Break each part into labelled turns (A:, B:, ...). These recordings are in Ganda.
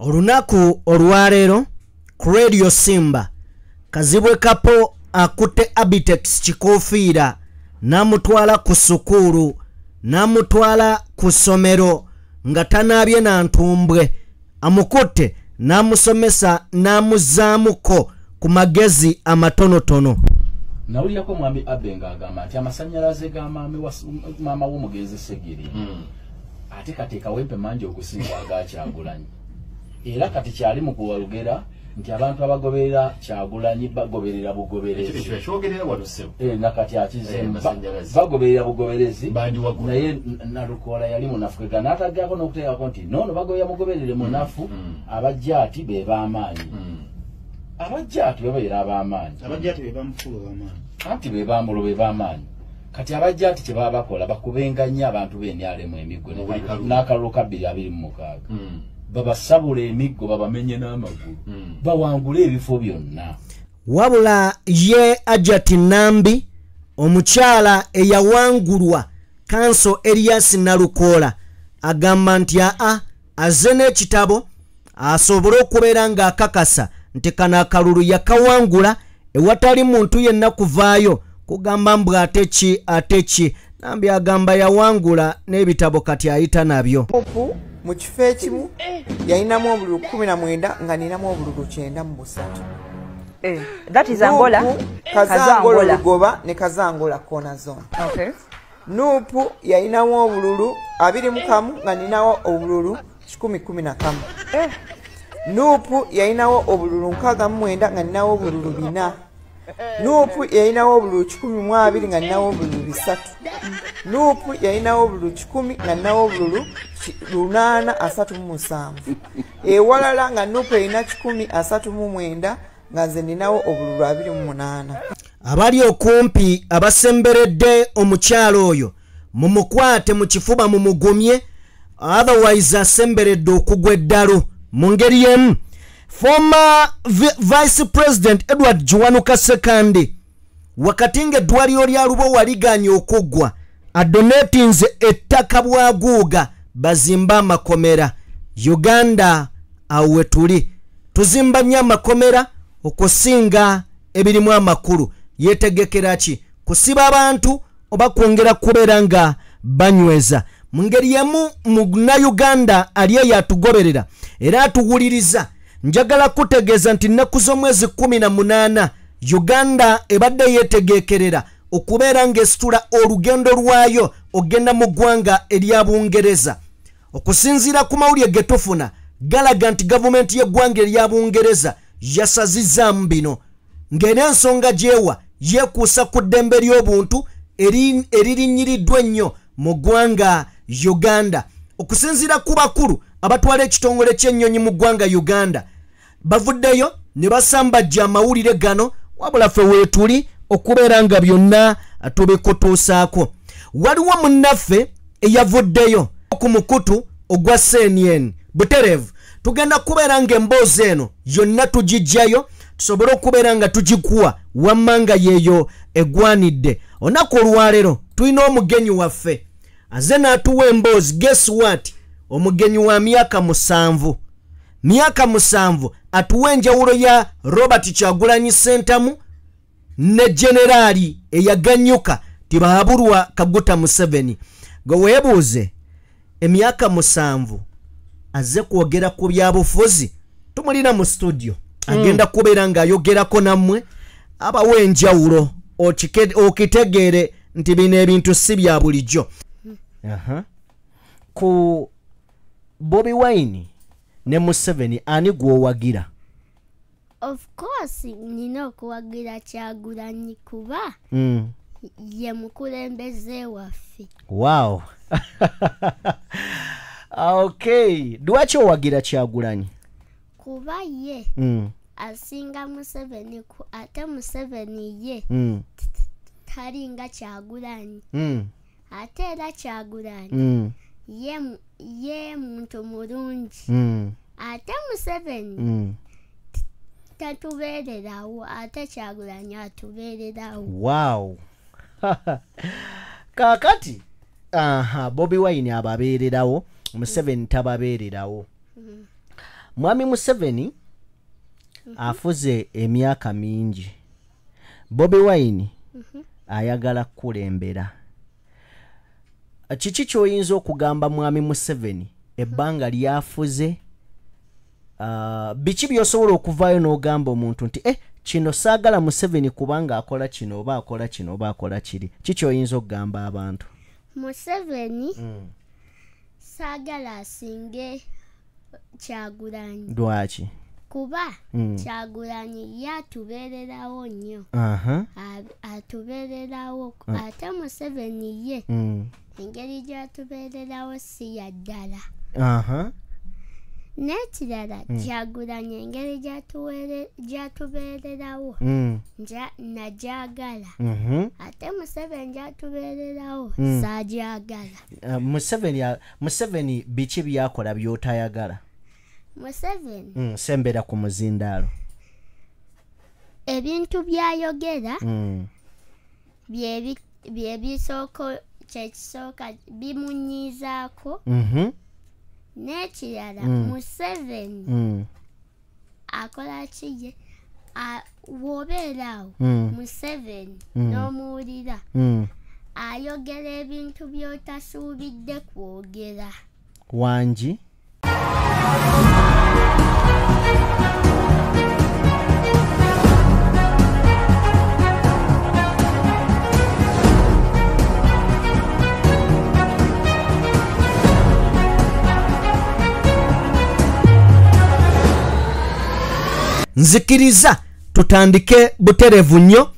A: Olunaku olwaleero ku Radio Simba Kazibwe Kapo akutte Abitex kikofiira namutwala ku sukulu namutwala ku somero nga tanaabye na ntumbwe amukutte namusomesa namuzaamuko ku magezi amatonotono.
B: Nawulirako mwami Abenga agamba nti amasanyalaze ga maama w'omugezi Segiri ate kateeka wempe manje okusinga aga Kyagulanyi era kati kyali mu kuwalugera nti abantu abagoberera Kyagulanyi bagoberera bugoberezi
C: kyogerera walusebo
B: nakati akizemba bagoberera bugoberezi naye Nalukola yali munafu ga natagako n'okuteekako nti nono bagoberera mugoberere munafu abajjaati be b'amaanyi abajjaati babeera ab'amaanyi
C: abajjaati be bamufulu ab'amaanyi
B: anti be bambulo be b'amaanyi kati abajjaati kye baba bakola bakubenga nnyo abantu b'enyalemu emiggo n'akalulu ka 226 babasabula emiggo babamenye n'amagulu bawangule ebifo byonna.
A: Wabula ye Ajati Nambi omukyala eyawangulwa Kanso Elias Nalukola agamba nti azze n'ekitabo asobole okubeera ng'akakasa nti kano akalulu yakawangula ewatali muntu yenna kuvaayo kugamba mbu ate ki Nambi agamba yawangula n'ebitabo kati ayita nabyo.
D: Mu kifo ekimu yalinamu obululu 19 nga ninamu obululu 9 mu busatu.
E: That is Angola.
D: Kazangola Lugoba ne Kazangola Kona Zone.
E: Okay.
D: Nupu yalinamu obululu 21 nga ninawo obululu 10-11. Nupu yalinawo obululu 69 nga ninawo obululu 4. Nupu yalinawo obululu 12 nga ninawo obululu 3. Nupu yalinawo obululu 10 nga ninawo obululu 837. Ewalala nga Nupu yalina 1039 nga nze ninawo obululu 28.
A: Abali okumpi abasemberedde omukyalo oyo mumukwate mu kifuba mumugumye otherwise asemberedde okugwa eddalu mu ngeri y'emu. Former Vice President Edward Juwanuka Sekandi wakati ng'eddwaliro lya Lubo waliganye okuggwa adonatinze ettaka bwaguuga bazimba amakomera. Uganda awe tuli tuzimba nnyo amakomera okusinga ebirimu amakulu. Yetegekera ki kusiba abantu oba kwongera kubeera nga banyweza mu ngeri y'emu. Munnayuganda aliye yatugoberera era atuwuliriza njagala kutegeeza nti nnaku z'omwezi 18 Uganda ebadde yetegekerera okubeera ng'esitula olugendo lwayo ogenda mu ggwanga erya Bungereza. Okusinziira ku mawulire ge tufuna galaga nti gavumenti y'eggwanga erya Bungereza yasazizaamu bino ng'era ensonga gyewa yeekuusa ku ddembe ly'obuntu eririnyiriddwa ennyo mu ggwanga Uganda. Okusinziira ku bakulu abatwala ekitongole ky'ennyonyi mu ggwanga Uganda bavuddeyo ne basambajja amawulire gano wabula ffe weetuli okubeera nga byonna tubikutuusaako. Waliwo munnaffe eyavuddeyo ku mukutu ogwa CNN Buterevu. Tugenda kubeera ng'emboozi eno yonna tugijjayo tusobole okubeera nga tugikuwa wamma nga yeeyo egwanidde. Olunaku olwaleero tulina omugenyi waffe azze n'atuwa emboozi. Guess what? Omugenyi wa myaka 7. Myaka 7 atuwa enjawulo ya Robert Kyagulanyi Ssentamu ne Generali eyaganyuka tibahabulwa Kaguta Museveni. Gwe weebuuze emyaka 7 azze kwogera ku byabufuzi tumulina mu studio agenda kubeera ng'ayogerako nammwe abawa enjawulo okitegeere nti bino ebintu si bya bulijjo. Ku Bobi Wine ne Museveni ani gwowagira?
F: Of course nina okuwagira Kyagulanyi kuba ye mukulembeze waffe.
A: Wow. Okay, lwaki owagira Kyagulanyi?
F: Kuba ye asinga Museveni ate Museveni ye talinga Kyagulanyi ate era Kyagulanyi ye muntu mulungi ate Museveni tatubeererawo ate Kyagulanyi atubeererawo.
A: Wow. Kakati Bobi Wine ababeererawo Museveni tababeererawo. mwami Museveni afuze emyaka mingi. Bobi Wine ayagala kulembera. Kiki kyoyinza okugamba mwami Museveni ebbanga lyafuze? Biki byosobola okuvaayo n'ogamba omuntu nti kino saagala Museveni kubanga akola kino oba akola kino oba akola kiri? Kiki oyinza okugamba abantu?
F: Museveni saagala asinge Kyagulanyi.
A: Lwaki?
F: Kuba Kyagulanyi yatubeererawo nnyo. Atubeererawo. Ate Museveni ye engeri gy'atubeererawo si ya ddala. N'ekirala Kyagulanyi engeri gy'atubeererawo nagyagala. Ate Museveni gy'atubeererawo saagyagala.
A: Museveni biki byakola by'otayagala?
F: Museveni
A: sembera ku muzindaalo.
F: Ebintu byayogera byebisooka kyekisooka bimunyiizaako. N'ekirala Museveni akola kiye wobeeraawo Museveni n'omuwulira ayogera ebintu by'otasuubidde kwogera.
A: Wangi? Nzikiriza tutandike buterevu nnyo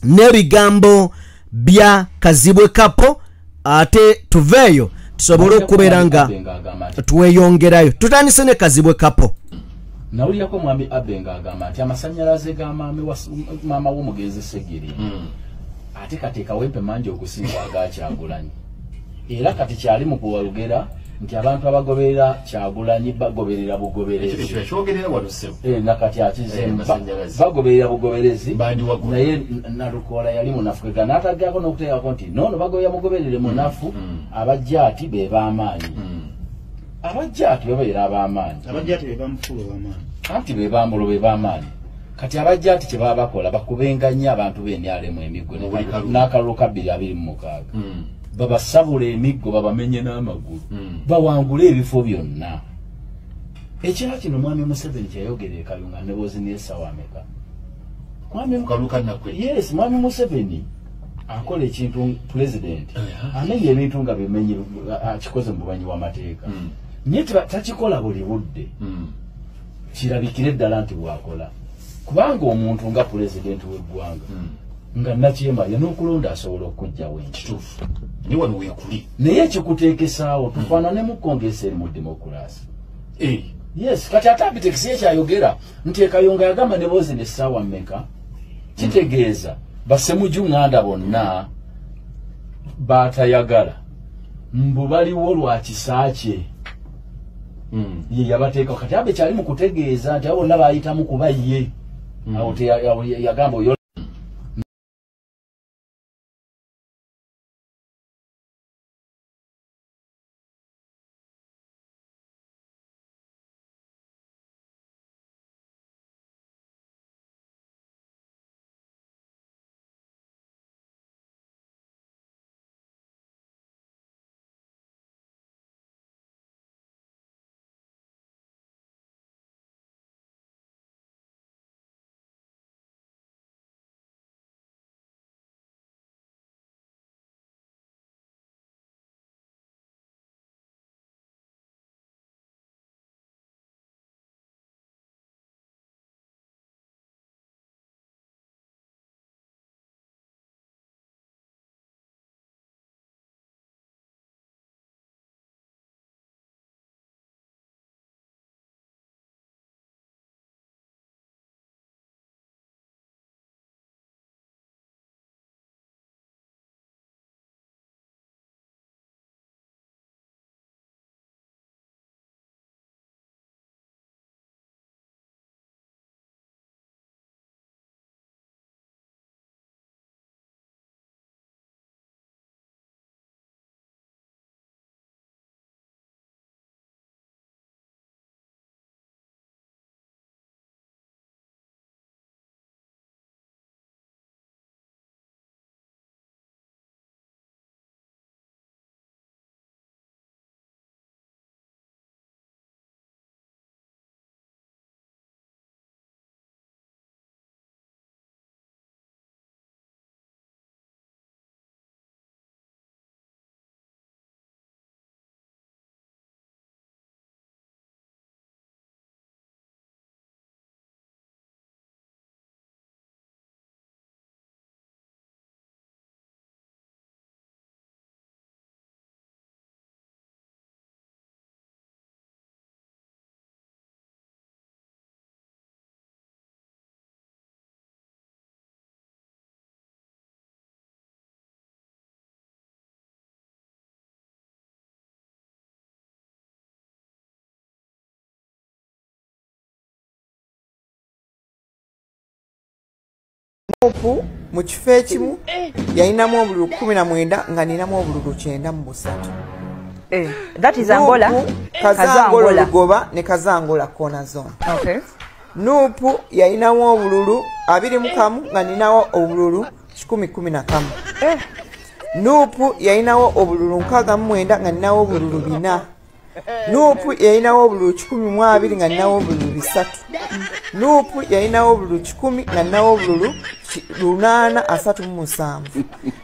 A: n'ebigambo bya Kazibwe Kapo ate tuveeyo tusobole okubeera nga tweyongerayo. Tutandise ne Kazibwe Kapo.
B: Nawulirako mwami Abenga agamba nti amasannyalaze ga maama w'omugenzi Segiri ate kateekawo empemangi okusinga aga Kyagulanyi. Era kati kyali mu kuwalugera nti abantu abagoberera Kyagulanyi bagoberera bugoberezi.
C: Kyogerera walusebu.
B: Nakati akizemba bagoberera bugoberezi naye Nalukola yali munafu n'ataggyako n'okuteekako nti noono bagoberera mugoberere munafu abajjaati be b'amaanyi. Abajjaati babeera ab'amaanyi.
C: Abajjaati be bamufulu b'amaanyi.
B: Anti be bambulo be b'amaanyi. Kati abajjaati kye baba bakola bakubenga nnyo abantu b'enyalemu emiggo n'akalulu ka 226. Babasabula emiggo babamenye n'amagulu. Bawangula ebifo byonna. Ekira kino mwami Museveni kyayogera e Kayunga ne Bozi n'essawa ameka. Yes, mwami Museveni akola ekintu president amenye ebintu nga bimenye akikoze mu bubanyi bw'amateeka. Naye takikola buli budde. Kirabikire ddala nti bwakola. Kubanga omuntu nga president w'eggwanga nga Nakyema n'okulonda asobola okujjawo ekituufu.
C: Ni wano weekuli.
B: Naye ekikuteekesaawo tufaanane mu kongesi eri mu demokulasi. Yes, kati ate abitekisi ekyayogera nti Kayunga yagamba ne Bozi n'essaawa mmeka. Kitegeeza basemuju nganda bonna batayagala mbu baliwo lwa kisaakye. Ye yabateeka kati abe kyali mu kutegeeza nti abo bonna baayitamu kuba ye. Awo yagamba
D: Nuupu mu kifo ekimu yalinamu obululu 19 nga ninamu obululu 9 mu busatu.
E: That is Angola.
D: Kazangola Lugoba ne Kazangola Corner Zone.
E: Okay.
D: Nuupu yalinamu obululu 21 nga ninawo obululu 11. Nuupu yalinawo obululu 69 nga ninawo obululu 4. Nuupu yalinawo obululu 12 nga ninawo obululu 3. Nuupu yalinawo obululu 10 nga ninawo obululu 837.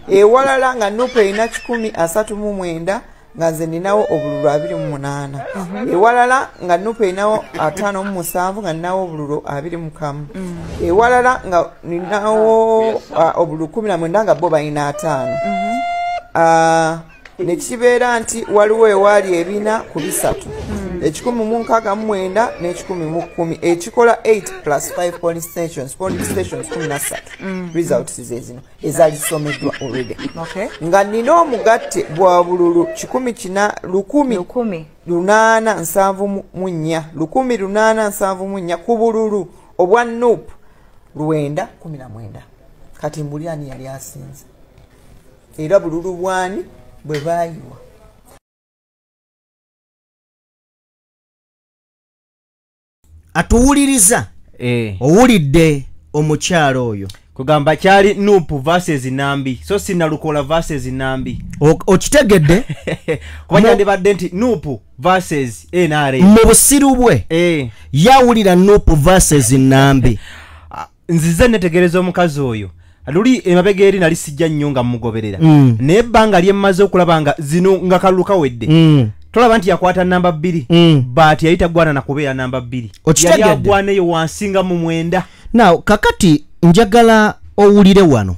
D: Ewalala nga Nuupu yalina 1039 nga nze ninawo obululu 28. Ewalala nga Nuupu yalinawo 57 nga ninawo obululu 21. Ewalala nga ninawo obululu 19 nga bo balina 5. Nekibeera nti waliwo ewaali ebina ku bisatu. 169 ne110 ekikola 8 plus 5 polling stations 13. Results zezino ezalisomeddwa already.
E: Okay.
D: Nga nina omugatte bwa bululu 1874 ku bululu obwa Nuupu 919. Kati mbulyani yali asinze era bululu bwani bwe baayiwa.
A: Atuwuliriza owulidde omukyalo oyo
G: kugamba kyali Nuupu versus Nambi so Sinalukola versus Nambi
A: okitegedde
G: kuba kyandibadde nti Nuupu versus NRM
A: mu busiru bwe yawulira Nuupu versus Nambi.
G: Nzize netegereza omukazi oyo luli emabega eri nali sijja nnyo nga mugoberera naye ebbanga lyemmaze okulaba nga zino nga kalulu kawedde tolaba nti yakwata namba 2 but yayita gwana na kubeera namba 2 yali agwana eyo wansinga mu 9.
A: Now kakati njagala owulire wano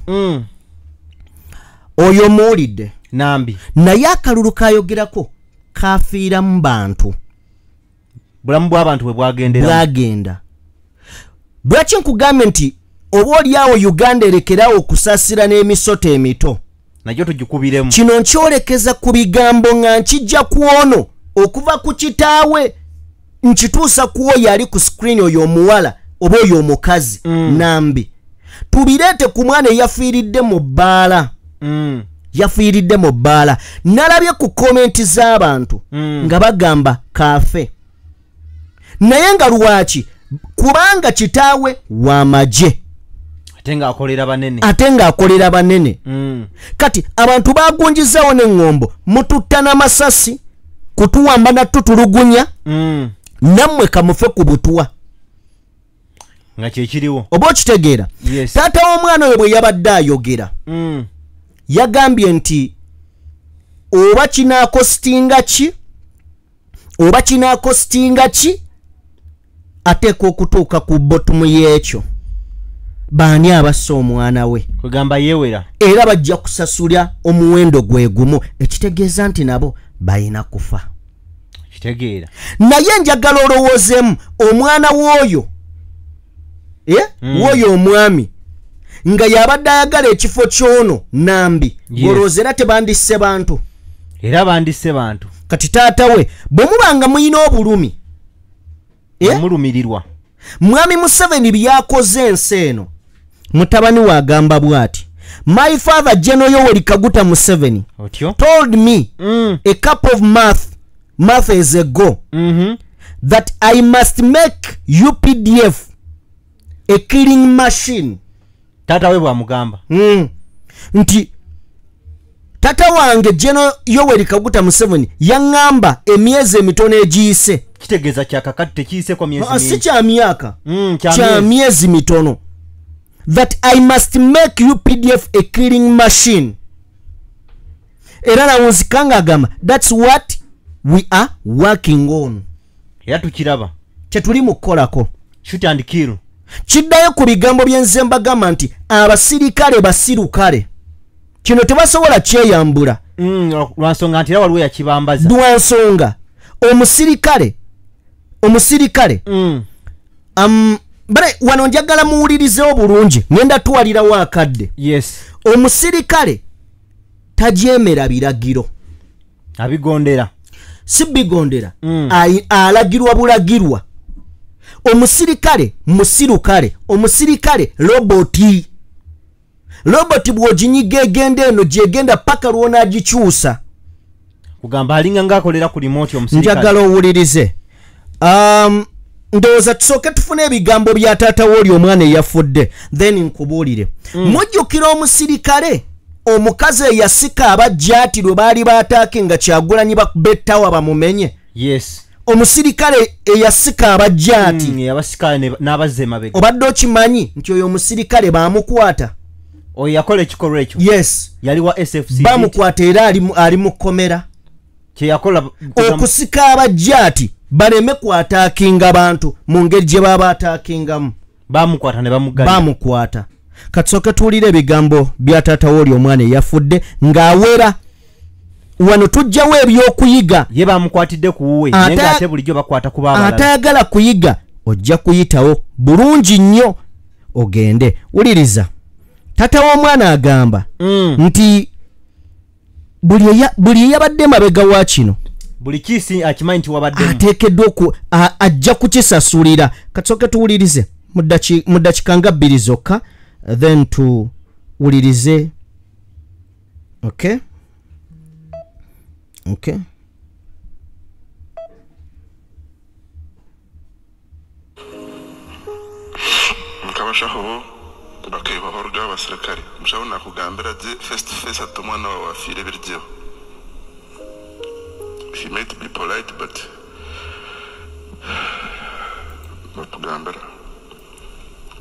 A: oyo muwulidde
G: Nambi
A: naye akalulu kayogerako kafiira mu bantu
G: bulamu bw'abantu bwe
A: bwagenda. Lwaki nkugambye nti oba oliawo Uganda erekerawo okusaasira n'emisoto emito
G: najjo tugikubiremu.
A: Kino nkyolekeza ku bigambo nga nkijja ku ono okuva ku kitaawe nkituusa ku oyo ali ku screen oyo omuwala oba oyo omukazi Nambi. Tubireete ku mwana eyafiiridde mu bbaala. Yafiiridde mu bbaala. Nalabye ku komenti z'abantu nga bagamba kaafe. Naye nga lwaki? Kubanga kitaawe w'amagye. Ate nga akolera banene. Kati abantu bagunjizawo n'engombo mututta n'amasasi kutuwamba na tutulugunya nammwe kamufe ku butwa
G: nga kyekiriwo
A: oba okitegeera. Taata w'omwana oyo bwe yabadde ayogera yagambye nti oba kinaakostinga ki ateeka okutuuka ku bottom y'ekyo baani abassa omwana we
G: kugamba yeewera
A: era bajja kusasula omuwendo gwe gumu ekitegeeza nti nabo balina kufa.
G: kitegeera
A: naye njagala olowoozeemu omwana w'oyo w'oyo omwami nga yabadde ayagala ekifo ky'ono Nambi olowooza era tebandisse bantu kati taata we bwe mubanga muyina obulumi
G: mulumirirwa
A: Mwami Museveni byakoze ensi eno mutabani wagamba bwati my father General Yoweri Kaguta Museveni told me a cup of month years ago that I must make UPDF a killing machine.
G: Tata we bwamugamba
A: nti tata wange General Yoweri Kaguta Museveni yangamba emyezi emitono egiyise.
G: Kitegeeza kyakakati tekiyise kwa myezi mingi.
A: Si kya myaka. Kya myezi mitono. That I must make UPDF a killing machine. Era nawunzikanga agamba that's what we are working on.
G: Era tukiraba.
A: Tetuli mukolako.
G: Shoot and kill.
A: Kiddayo ku bigambo byenze mbagamba nti abasirikale basirukale. Kino tebasobola kyeyambula.
G: Lwansonga nti era waliwo yakibambaza.
A: Lwansonga omusirikale bale wano njagala muwulirizewo bulungi ngenda tuwalirawo akadde. Omusirikale tajeemera biragiro
G: abigondera
A: si bigondera alagirwa bulagirwa. Omusirikale musirukale omusirikale roboti robot bw'oginyiga egenda eno gyegenda paka lwona agikyusa.
G: Kugamba alinga ng'akolera ku remote omusirikale.
A: Njagala owulirize. Ndowooza tusooke tufune ebigambo bya taata w'oli omwana eyafudde then nkubuulire. Mujjukira omusirikale omukazi eyasika abajjaati lwe baali baataake nga Kyagulanyi bakubettawa bamumenye.
G: Yes.
A: Omusirikale eyasika abajjaati
G: abasika n'abazze emabega.
A: Obadde okimanyi nti oyo omusirikale baamukwata.
G: Oyo yakola ekikolwa ekyo.
A: Yes.
G: Yali wa SFC.
A: Baamukwata era ali mu kkomera.
G: Kye yakola
A: okusika abajjaati baleme kwataakinga bantu mu ngeri gye baba ataakingamu.
G: Baamukwata ne bamuggalira.
A: Baamukwata. Katusooke tuwulire ebigambo bya taata w'oli omwana eyafudde ng'awera. Wano tujjawo ebyokuyiga.
G: Ye baamukwatidde ku wuwe naye ng'ate bulijjo bakwata ku baabalala.
A: Atayagala kuyiga ojja kuyitawo bulungi nnyo ogende. Wuliriza. Taata w'omwana agamba nti buli eyabadde mabega wa kino
G: buli kisi akimanyi nti wabaddemu
A: ateekeddwa ajja kukisasulira. Katusooke tuwulirize mu ddakiika nga 2 zokka then tuwulirize. Okay.
H: Mukabashaho bakeba horuga abasirikare mushabona kugambira je face to face atomwana wa wafire birjeho. She might be polite but not kugambira.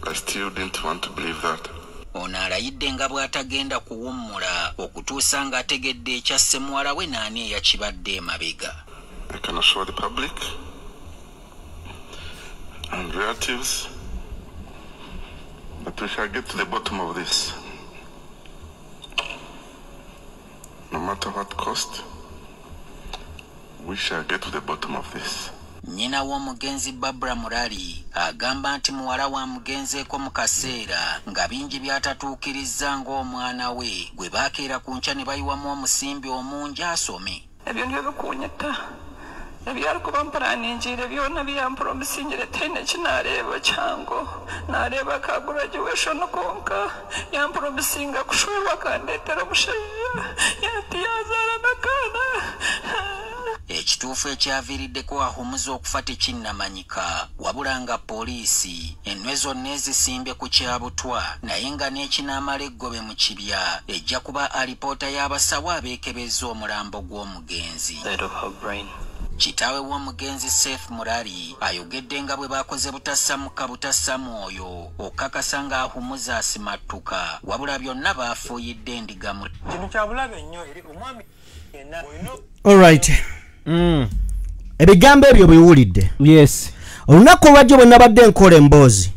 H: I still didn't want to believe that.
I: Ono alayidde nga bw'atagenda kuwummula okutuusa ng'ategedde ekyasse muwala we naani eyakibadde emabega.
H: I can assure the public and relatives that we shall get to the bottom of this. No matter what cost, we shall get to the bottom of this.
I: Nyina w'omugenzi Barbara Murali agamba nti muwala wa mugenzeeko mu kaseera nga bingi byatatuukirizza ng'omwana we gwe baakeera ku nkya ne bayiwamu omusimbi omungi asome.
J: Ebyo nibyo bikunyita ebyali kuba mpulaningiire byonna byampromisingire taine kinareeba kyangu nareeba ka graduation konka yampromisinga kushwerwa kandeetera omushaija yati yazaala n'akaana.
I: Ekituufu ekyaviiriddeko ahumuza okufa tekinnamanyika wabula nga poliisi ennwe zonna ezisimbye ku kyabutwa naye nga n'ekinaamala eggobe mu kibya ejja kuba alipoota y'abasawo abeekebeza omulambo gw'omugenzi. Kitaawe w'omugenzi Seth Murali ayogedde nga bwe baakoze butassamuka butassamwoyo okakasa ng'ahumuza asimattuka wabula byonna baafuuyidde endiga mu
J: Kino kyabulabe nnyo eri omwami yenna.
A: Alright. Ebigambo ebyo biwulidde.
G: Yes.
A: Olunaku olwajjo bwe nabadde nkola emboozi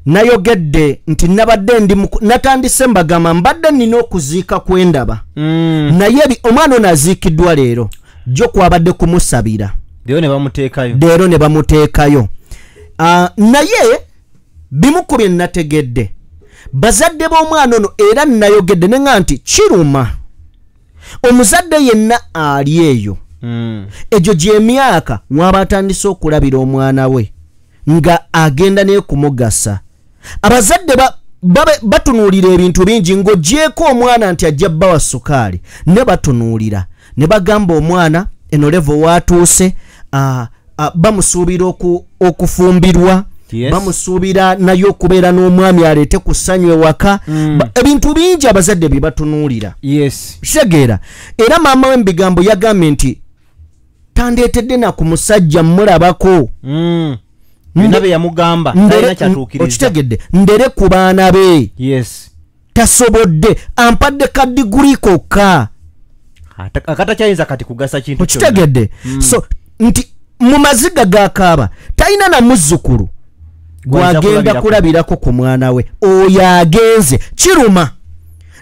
A: nayogedde nti nabadde natandise mbagamba mbadde nina okuziika kwendaba. Naye omwana ono aziikiddwa leero jjo kwabadde kumusabira.
G: Leero
A: ne bamuteekayo. Naye bimu ku bye nategedde bazadde b'omwana ono era nayogedde nenga nti kiruma omuzadde yenna ali eyo. Ejo gy'emyaka mwaba atandise okulabira omwana we nga agenda ne kumugasa. Abazadde batunuulira ebintu bingi ng'ogyeko omwana nti ajja bba wa sukaali ne batunuulira ne bagamba omwana eno levo watuuse bamusuubira okufumbirwa. Yes. Bamusuubira nayo okubeera n'omwami aleete ku ssanyu ewaka. Ebintu bingi abazadde bye batunuulira.
G: Yes.
A: Kitegeera era maama we mbigambo yagambye nti tandeetedde na ku musajja mmulabako.
G: Nabe yamugamba talina kyatuukiriza.
A: Okitegedde ndere ku baana be.
G: Yes.
A: Tasobodde ampadde kadiguli kokka.
G: Akatakyayinza kati kugasa kintu
A: kyonna. Okitegedde. So nti mu maziga gakaaba talina na muzzukulu gwagenda kulabirako ku mwana we. Oyo agenze kiruma.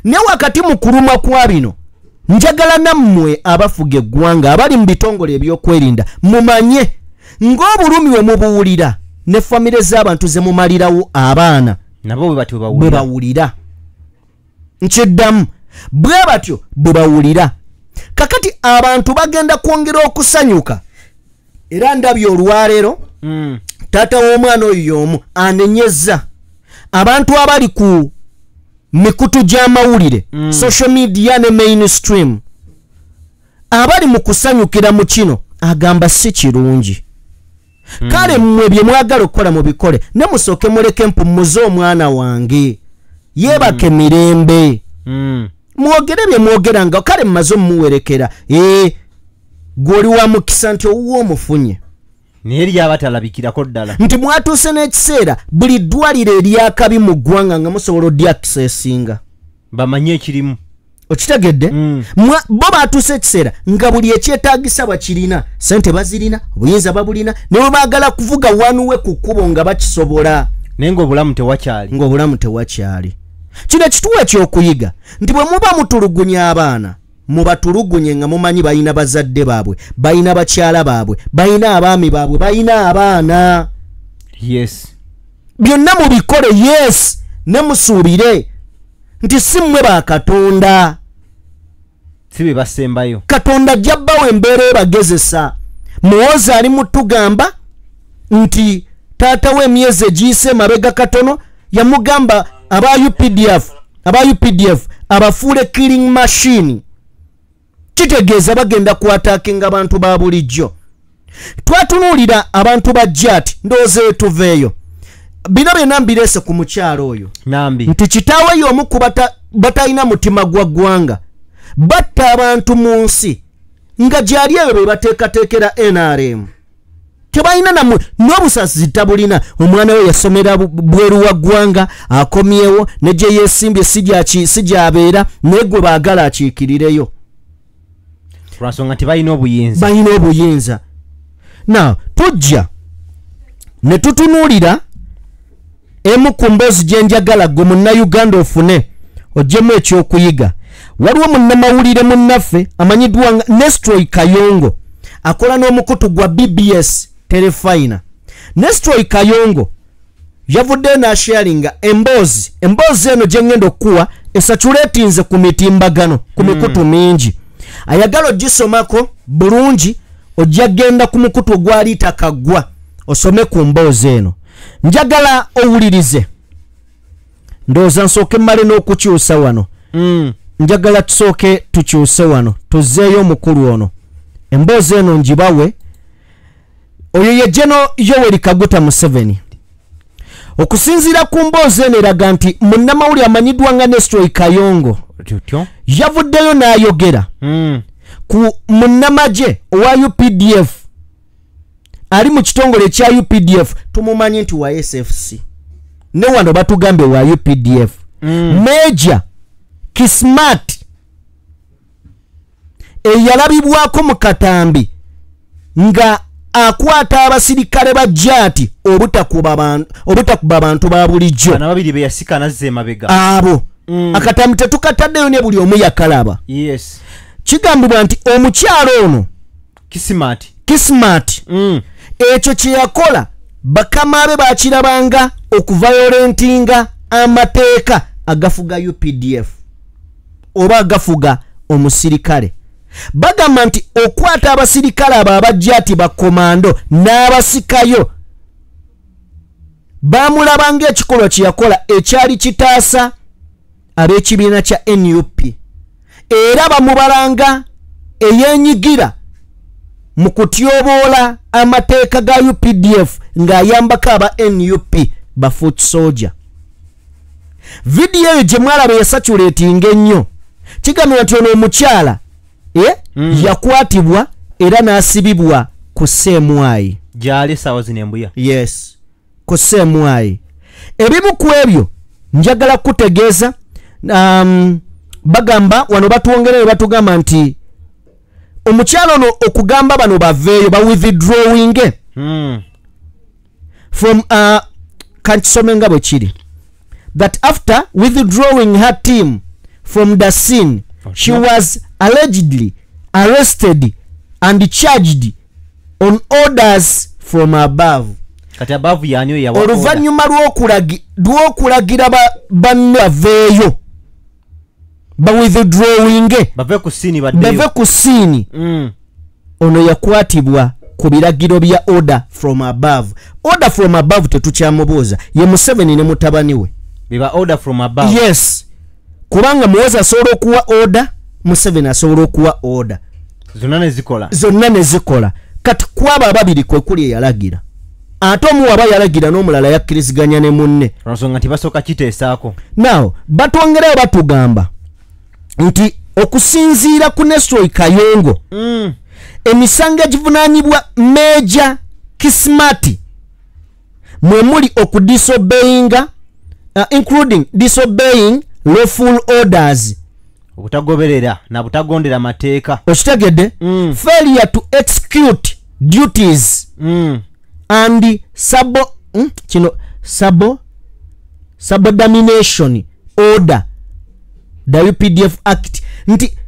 A: Ne wakati mu kuluma kwa bino njagala nammwe abafuga eggwanga abali mu bitongole ebyokwerinda mumanye ng'obulumi we mubuwulira ne famire z'abantu ze mumalirawo abaana
G: nabo
A: bwe bawulira. Nkiddamu bwe batyo bwe bawulira. Kakati abantu bagenda kwongera okusanyuka era ndabye olwaleero taata w'omwana oyo y'omu anenyezza abantu abali ku mikutu gy'amawulire social media ne mainstream abali mu kusanyukira mu kino agamba si kirungi kale mmwe bye mwagala okukola mu bikole ne musooke muleke mpumuze omwana wange yeebake mirembe mwogere bye mwogeranga kale mmaze omuwerekera gw'oli wa mukisa nti owuwa omufunye
G: naye lyabatalabikirako ddala
A: nti mwatuuse n'ekiseera buli ddwaliro eryakabi mu ggwanga nga musobola odyakisesinga
G: bamanye ekirimu
A: okitegedde bo batuuse ekiseera nga buli ekyetaagisa bakirina sente bazirina obuyinza babulina ne bwe baagala kuvuga wanuwe ku kkubo nga bakisobola
G: naye ng'obulamu tewakyali kino ekituwa ekyokuyiga nti bwe muba mutulugunya abaana mubatulugunye nga mumanyi balina bazadde baabwe balina bakyala baabwe balina abaami baabwe balina abaana yes
A: byonna mubikole yes ne musuubire nti si mmwe bakatonda
G: si be basembayo
A: katonda jabbawo embeera ebagezesa muwozi ali mutugamba nti taata w'emyezi egiyise mabega katono yamugamba aba UPDF abafuule killing machine kitegeeza bagenda kuwataakinga abantu ba bulijjo twatunuulira abantu ba jati ndowooza etuveeyo bino byonna mbireese ku mukyalo oyo nti kitaawe y'omu ku batalina mutima gwa ggwanga batta abantu mu nsi nga gyali eyo be bateekateekera NRM tebalina n'obusasi tabulina omwana we yasomera bweru wa ggwanga akomyewo ne gye yeesimbye si gyabeera naye gwe baagala akiikirireyo
G: lwansonga nti balina
A: obuyinza now tujja ne tutunuulira emu ku mboozi gye njagala gwe munnayuganda ofune oggyemu ekyokuyiga waliwo munnamawulire munnaffe amanyiddwa nga Nestroy Kayongo akola n'omukutu gwa BBS Telefina. Nestroy Kayongo yavudde n'asharinga emboozi eno gye ngenda okuwa esatulatinze ku mitimbagano ku mikutu mingi ayagala ogisomako bulungi ojja genda ku mukutu ogwali takagwa osome ku mboozi eno njagala owulirize ndowooza nsooke mmale n'okukyusa wano njagala tusooke tukyuse wano tuzzeeyo omukulu ono emboozi eno njibawe oyo ye General Yoweri Kaguta Museveni okusinziira ku mboozi eno eraga nti munnamawulire amanyiddwa nga Nestroy Kayongo yavuddeyo n'ayogera ku munnamagye owa UPDF ali mu kitongole kya UPDF tumumanyi nti wa SFC ne wano batugambye wa UPDF Major Kismat eyalabibwako mu katambi nga akwata abasirikale ba jati obutakuba abantu ba bulijjo
G: ababiri be yasika nazze mabega
A: abo akatambi tetukataddeyo ne buli omu yakalaba
G: yes
A: kigambibwa nti omukyalo ono Kismat ekyo kye yakola bakama be bakirabanga okuviolentinga amateeka agafuga UPDF oba agafuga omusirikale bagamba nti okwata abasirikale abo abajjati bakomando n'abasikayo bamulabanga ekikolwa kye yakola ekyali kitaasa ab'ekibiina kya NUP era bamubalanga eyeenyigira mu kutyoboola amateeka ga UPDF ng'ayambako aba NUP ba foot soldier vidiyo eyo gye mwalaba yasatulatinga ennyo kigambibwa nti ono omukyala yakwatibwa era n'asibibwa ku Semwai
G: gyali sawa zinembuya
A: yes ku Semwai ebimu ku ebyo njagala kutegeeza bagamba wano batuwongere batugamba nti omukyalo ono okugamba bano baveeyo ba withdrawing from kantisome nga bwe kiri that after withdrawing her team from the scene she was allegedly arrested and charged on orders from above
G: kati above yanyo ya
A: oluvannyuma lw'okulagira banne baveeyo ba withdrawing
G: bave ku siini
A: ono yakwatibwa ku biragiro bya order from above tetukyamubuuza ye Museveni ne mutabani we
G: biba order from above
A: yes kubanga Muhoozi asobola okuwa order, Museveni asobola okuwa order, zonna ne zikola. Kati kwaba ababiri kwe kuli eyalagira, ate omu aba yalagira n'omulala yakkiriziganya ne munne,
G: olw'ensonga nti basooka kiteesaako.
A: Now batwongerayo batugamba nti okusinziira ku Nestroy Kayongo, emisango egivunaanibwa Major Kismati mwe muli okudisobeyinga, including disobeying lawful orders,
G: obutagoberera na butagondera mateeka.
A: Okitegedde? Failure to execute duties and subordination order, WPDF Act. Nti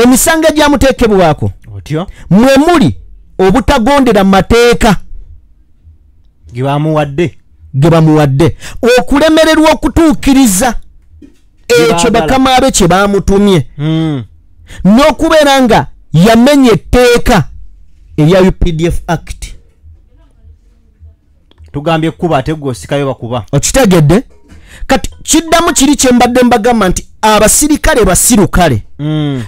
A: emisango egyamuteekebwako
G: otyo
A: mwe muli obutagondera mateeka
G: ge bamuwadde, okulemererwa okutuukiriza ekyo bakama abe kye bamutumye, n'okubeera nga yamenya etteeka erya UPDF Act. Tugambye kuba ate gwe osikayo bakuba.
A: Okitegedde? Kati kiddamu kiri kye mbadde mbagamba nti abasirikale basirukale,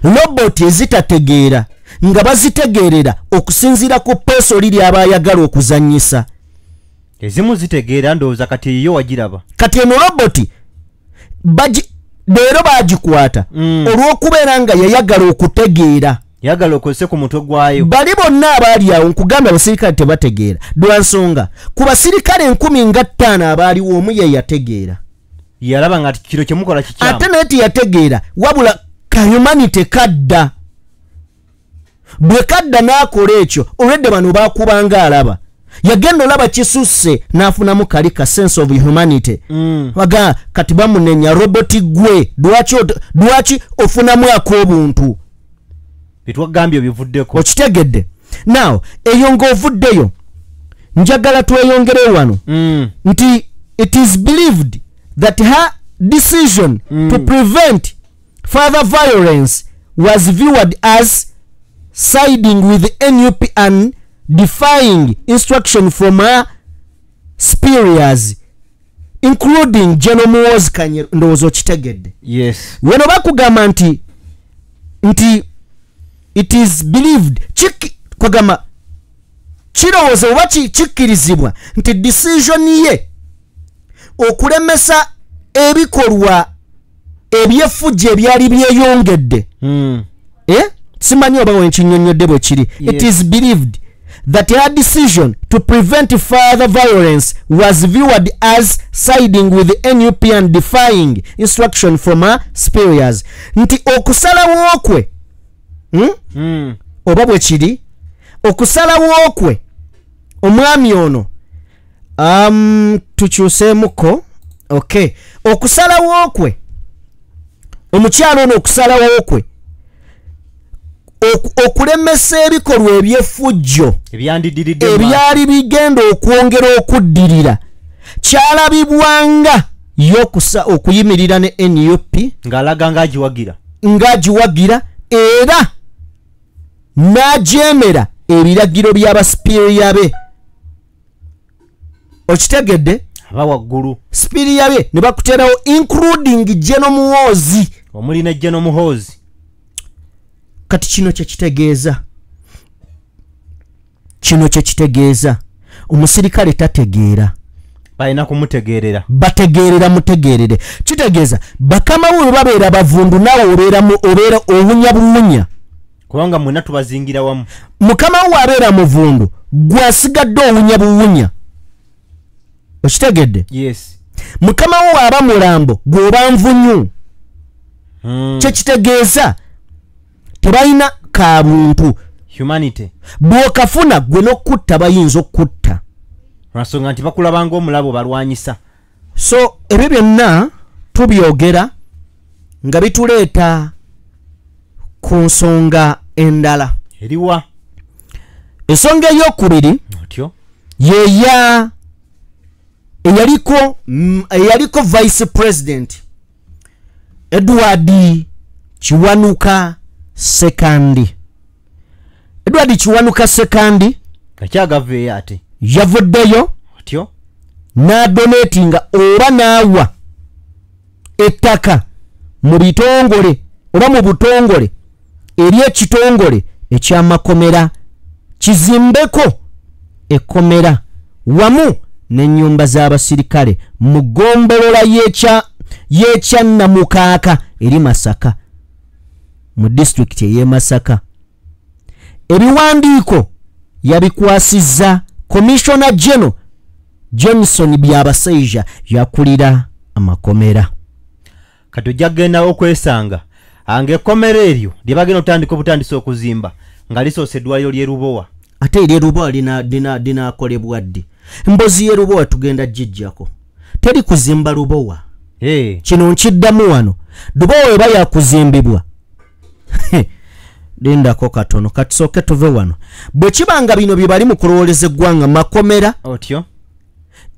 A: roboti ezitategeera nga bazitegeerera okusinziira ku peeso liri abayagala okuzannyisa.
G: Ezimu zitegeera ndowooza kati eyo wagiraba.
A: Kati eno roboti leero bagikwata olw'okubeera nga yayagala okutegeera,
G: yagala okozese ku mutwe gwayo.
A: Bali bonna abaali awo nkugambye abasirikale tebategeera, lwa nsonga ku basirikale 15,000 abaaliwo omu ye yategeera,
G: yalaba nga kino kyemukola kikyamu,
A: ate naye teyategeera, wabula Kayumanite kadda. Bwe kadda n'akola ekyo olwedde bano baakubanga alaba, yagenda olaba kisusse n'afunamu kali ka sense of humanity. Waga kati bamunenya roboti gwe, lwaki ofunamu ak'obuntu?
G: Bitwagambye bivuddeko.
A: Okitegedde? Now eyo ng'ovuddeyo njagala tweyongere wano nti it is believed that her decision to prevent further violence was viewed as siding with NUP and defying instruction from her superiors, including General Muhoozi Kanyero. Ndowooza okitegedde?
G: Yes.
A: Weno bakugamba nti it is believed kwagamba kirowooza oba kikkirizibwa nti decision ye okulemesa ebikolwa ebyefujja ebyali byeyongedde, simanyi oba wenkinyonyodde bwe kiri. It is believed that her decision to prevent further violence was viewed as siding with NUP and defying instruction from her superiors. Nti okusalawo kwe oba bwe kiri okusalawo kwe omwami ono tukyuseemuko. Okay, okusalawo kwe omukyalo ono okusalawo kwe okulemesa ebikolwa ebyefujjo ebyali bigenda okwongera okuddirira kyalabibwanga okuyimirira ne NUP
G: ng'alaga
A: ng'agiwagira era n'ajeemera ebiragiro by'abasipiriya be. Okitegedde?
G: Aba waggulu
A: sipiriya be ne bakuterawo including General Muhoozi,
G: omuli ne General Muhoozi.
A: Kati kino kye kitegeeza omusirikale tategeera,
G: balina kumutegeerera,
A: bategeerera mutegeerere. Kitegeeza bakama we babeera bavundu naawe obeera owunya buwunya,
G: kubanga mwena tubazingira wamu.
A: Mukama we abeera muvundu gwasigadde owunya buwunya. Okitegedde?
G: Yes.
A: Mukama we aba mulambo gwoba nvunyu. Kyekitegeeza tebalina ka buntu,
G: humanity.
A: Bw'okafuna gwe n'okutta bayinza okutta,
G: lwansonga nti bakulabanga omulabo balwanyisa.
A: So ebyo byonna tubyogera nga bituleeta ku nsonga endala.
G: Eriwa
A: ensonga ey'okubiri
G: otyo
A: yeya eyaliko vice president Edward Kiwanuka Sekandi. Edward Kiwanuka Sekandi
G: kakyagaveeyo ate
A: yavuddeyo
G: otyo
A: n'adonatinga oba n'awa ettaka mu bitongole oba mu butongole eri ekitongole eky'amakomera kizimbeko ekkomera wamu n'ennyumba z'abasirikale mu ggombolola y'ekya Namukaaka eri Masaka mu disitulikiti ey'e Masaka. Ebiwandiiko yabikwasizza Commissioner General Johnson Byabaseija yakulira amakomera.
G: Kati ojja kugenda okwesanga ange ekkomera eryo lye bagenda otandika obutandisa okuzimba nga lisoose eddwaliro ly'e Lubowa.
A: Ate erye Lubowa linaakolebwa ddi? Mbozi y'e Lubowa tugenda gijjako. Teri kuzimba Lubowa. Kino nkiddamu wano. Lubowa eba yakuzimbibwa. Lindako katono katusooke tuve wano. Bwe kibanga bino bye bali mu kulowooleza eggwanga makomera
G: otyo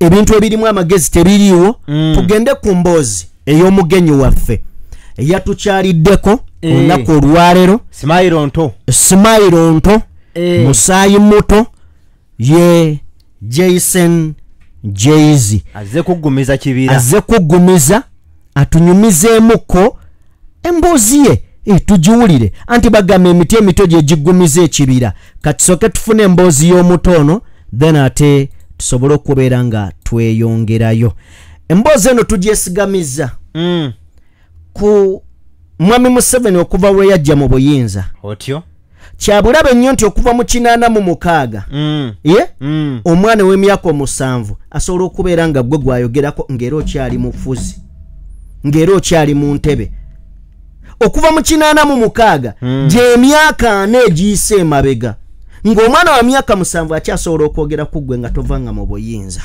A: ebintu ebirimu amagezi tebiriiwo. Tugende ku mboozi ey'omugenyi waffe eyatukyaliddeko olunaku olwaleero. Smile Nto Musaayi Muto ye Jason Jayze
G: azze kuggumiza kibira,
A: azze kuggumiza atunyumizeemuko emboozi ye tugiwulire anti bagamba emiti emito gye giggumiza ekibira. Katusooke tufune emboozi y'omutono then ate tusobole okubeera nga tweyongerayo. Emboozi eno tugyesigamiza ku Mwami Museveni okuva we yajja mu buyinza.
G: Otyo
A: kyabulabe nnyo nti okuva mu 86 omwana w'emyaka 7 asobola okubeera nga gwe gwayogerako ng'era okyali mufuzi, ng'era okyali mu ntebe. Okuva mu 86 gy'emyaka 4 egiyise emabega ng'omwana wa myaka 7 akyasobola okwogera ku ggwe nga tovanga mu buyinza.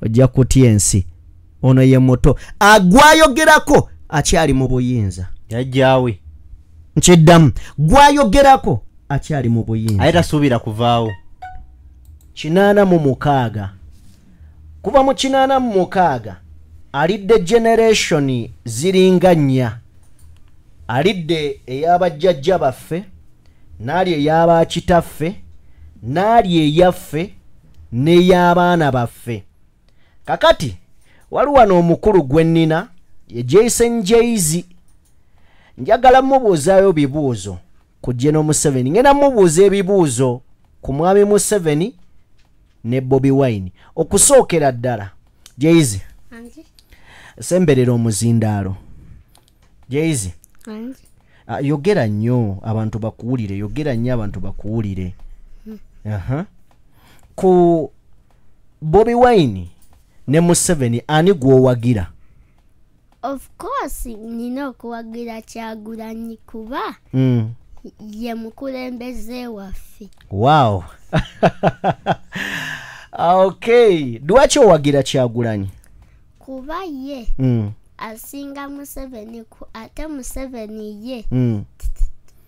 A: Ojja kutya ensi. Ono ye muto agwayogerako akyali mu buyinza.
G: Yajjaawe
A: nkiddamu gwayogerako akyali mu buyinza.
G: Aye tasuubira kuvaawo.
A: 86 kuva mu 86 alidde generation ziringa 4. Alidde ey'abajjajja baffe, n'ali ey'abakitaffe, n'ali eyaffe n'ey'abaana baffe. Kakati waliwo wano omukulu gwennina ye Jason Jayze. Njagala mubuuzaayo bibuuzo ku General Museveni. Ngenda mubuuza ebibuuzo ku Mwami Museveni ne Bobi Wine. Okusookera ddala Jayze semberera omuzindaalo. Jayze yogera nnyo abantu bakuwulire, yogera nnyo abantu bakuwulire. Ku Bobi Wine ne Museveni ani gw'owagira?
F: Of course nina okuwagira Kyagulanyi kuba ye mukulembeze waffe.
A: Wow. Okay, lwaki owagira Kyagulanyi?
F: Kuba ye asinga Museveni ate Museveni ye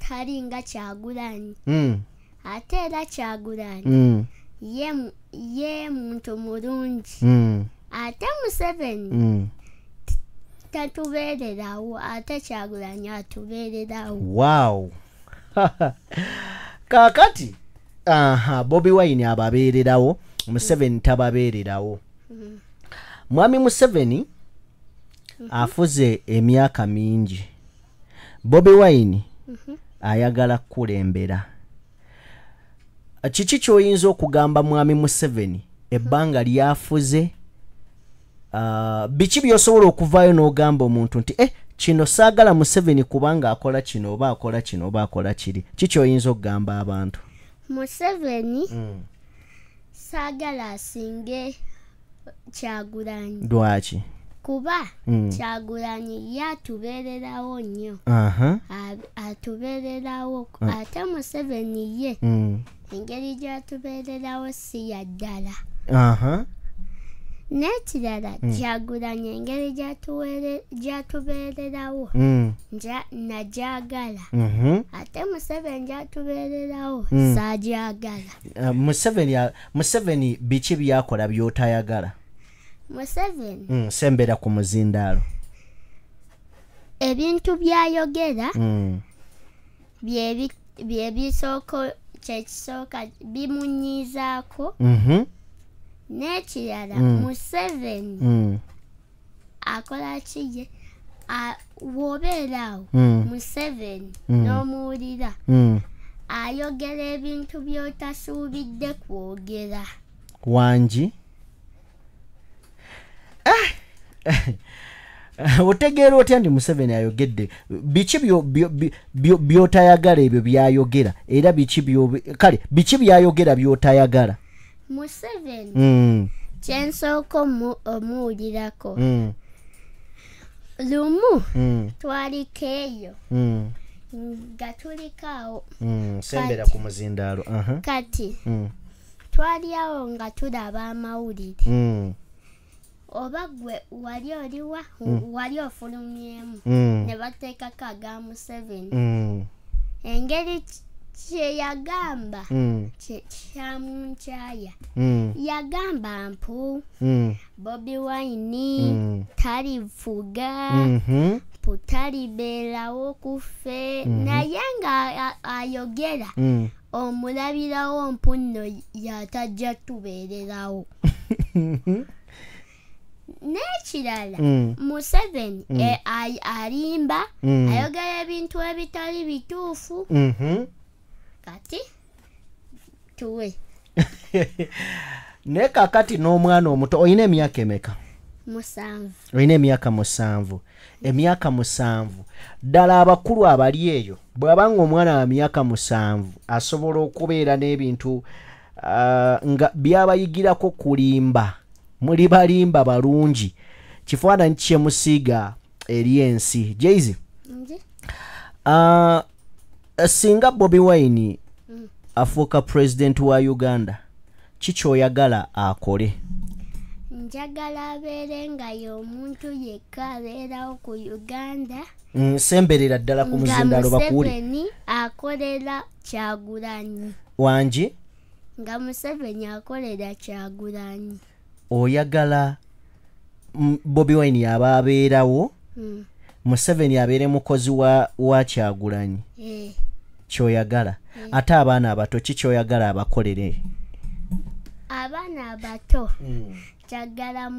F: talinga Kyagulanyi. Ate era Kyagulanyi ye muntu mulungi. Ate Museveni tatubeererawo ate Kyagulanyi atubeererawo.
A: Wow. Kakati Bobi Wine ababeererawo, Museveni tababeererawo. Mwami Museveni afuze emyaka mingi. Bobi Wine ayagala kulembera. Kiki ky'oyinza okugamba Mwami Museveni ebbanga lyafuze? Biki by'osobola okuvaayo n'ogamba omuntu nti kino saagala Museveni kubanga akola kino oba akola kino oba akola kiri? Kiki oyinza okugamba abantu?
F: Museveni saagala asinge Kyagulanyi.
A: Lwaki?
F: Kuba Kyagulanyi yatubeererawo nnyo. Atubeererawo ate Museveni ye engeri gy'atubeererawo si ya ddala. N'ekirala Kyagulanyi engeri gy'atubeererawo nagyagala. Ate Museveni gy'atubeererawo saagyagala.
A: Museveni biki byakola by'otayagala?
F: Museveni
A: sembera ku muzindaalo.
F: Ebintu byayogera kyekisooka bimunyiizaako. N'ekirala Museveni akola kiye wobeerawo Museveni n'omuwulira ayogera ebintu by'otasuubidde kwogera.
A: Wangi otegeera otya ndi Museveni ayogedde biki by'otayagala ebyo byayogera era kale biki byayogera by'otayagala?
F: Museveni kyensooka omuwulirako lumu twaliko eyo nga tulikaawo
A: sembera ku muzindaalo
F: kati twali awo nga tulaba amawulire oba gwe wali oliwa wali ofulumyemu ne bateekako aga Museveni engeri kyeyagamba kyamunkyaya yagamba mpu Bobi Wine talifuga putalibeerawo kufe naye nga ayogera omulabirawo mpu nno yatajja tubeererawo. N'ekirala Museveni alimba ayogera ebintu ebitali bituufu kati tuwe
A: ne kakati n'omwana omuto oyina emyaka emeka?
F: 7.
A: Oyina emyaka 7. Emyaka 7 ddala abakulu abali eyo bw'abanga omwana wa myaka 7 asobola okubeera n'ebintu nga byabayigirako kulimba muli balimba balungi kifaananyi kyemusiiga eri ensi. Jayz singa Bobi Wine afuuka president wa Uganda kikyoyagala akole?
F: Njagala abeere nga y'omuntu yekka abeerawo ku Uganda
A: semberera ddala ku muzindaalo bakuwuli
F: nga Museveni akolera Kyagulanyi.
A: Wangi
F: nga Museveni akolera Kyagulanyi.
A: Oyagala Bobi Wine aba abeerawo Museveni abeere mukozi wa Kyagulanyi kyoyagala ate abaana abato kikyoyagala abakolere?
F: Abaana abato kyagala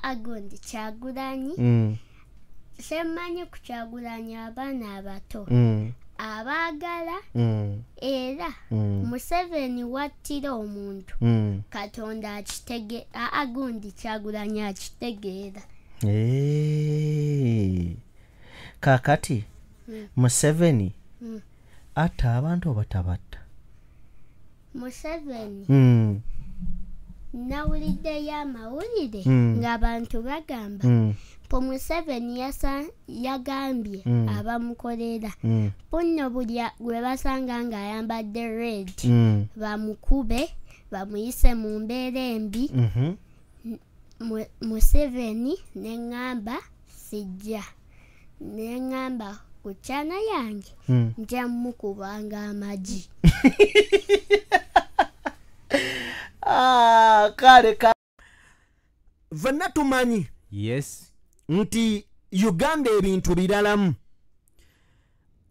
F: agondi Kyagulanyi semmanyi ku Kyagulanyi abaana abato abaagala era Museveni wattira omuntu Katonda agondi Kyagulanyi akitegeera. Kakati
A: Museveni atta abantu oba tabatta?
F: Museveni nawuliddeyo amawulire ng'abantu bagamba po Museveni yagambye abamukolera punno buli gwe basanga ng'ayambadde red bamukube bamuyise mu mbeera embi. Museveni neŋŋamba sijja neŋŋamba ku kyana yange nja mukubanga amagi.
A: Kale venna tumanyi nti Uganda ebintu biralamu.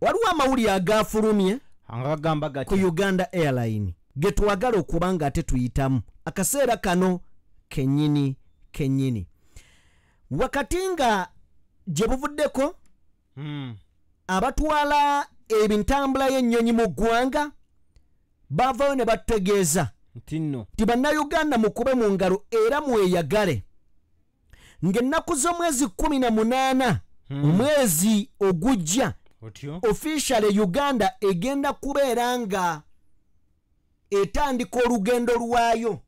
A: Waliwo amawulire agafulumye ku Uganda Airline ge twagala okuba nga ate tuyitamu akaseera kano kennyini wakati nga gye buvuddeko abatwala ebintambula y'ennyonyi mu ggwanga baavayo ne batutegeeza nti bannayuganda mukube mu ngalo era mweyagale ng'ennaku z'omwezi 18 omwezi ogujja officially Uganda egenda kubeera nga etandika olugendo lwayo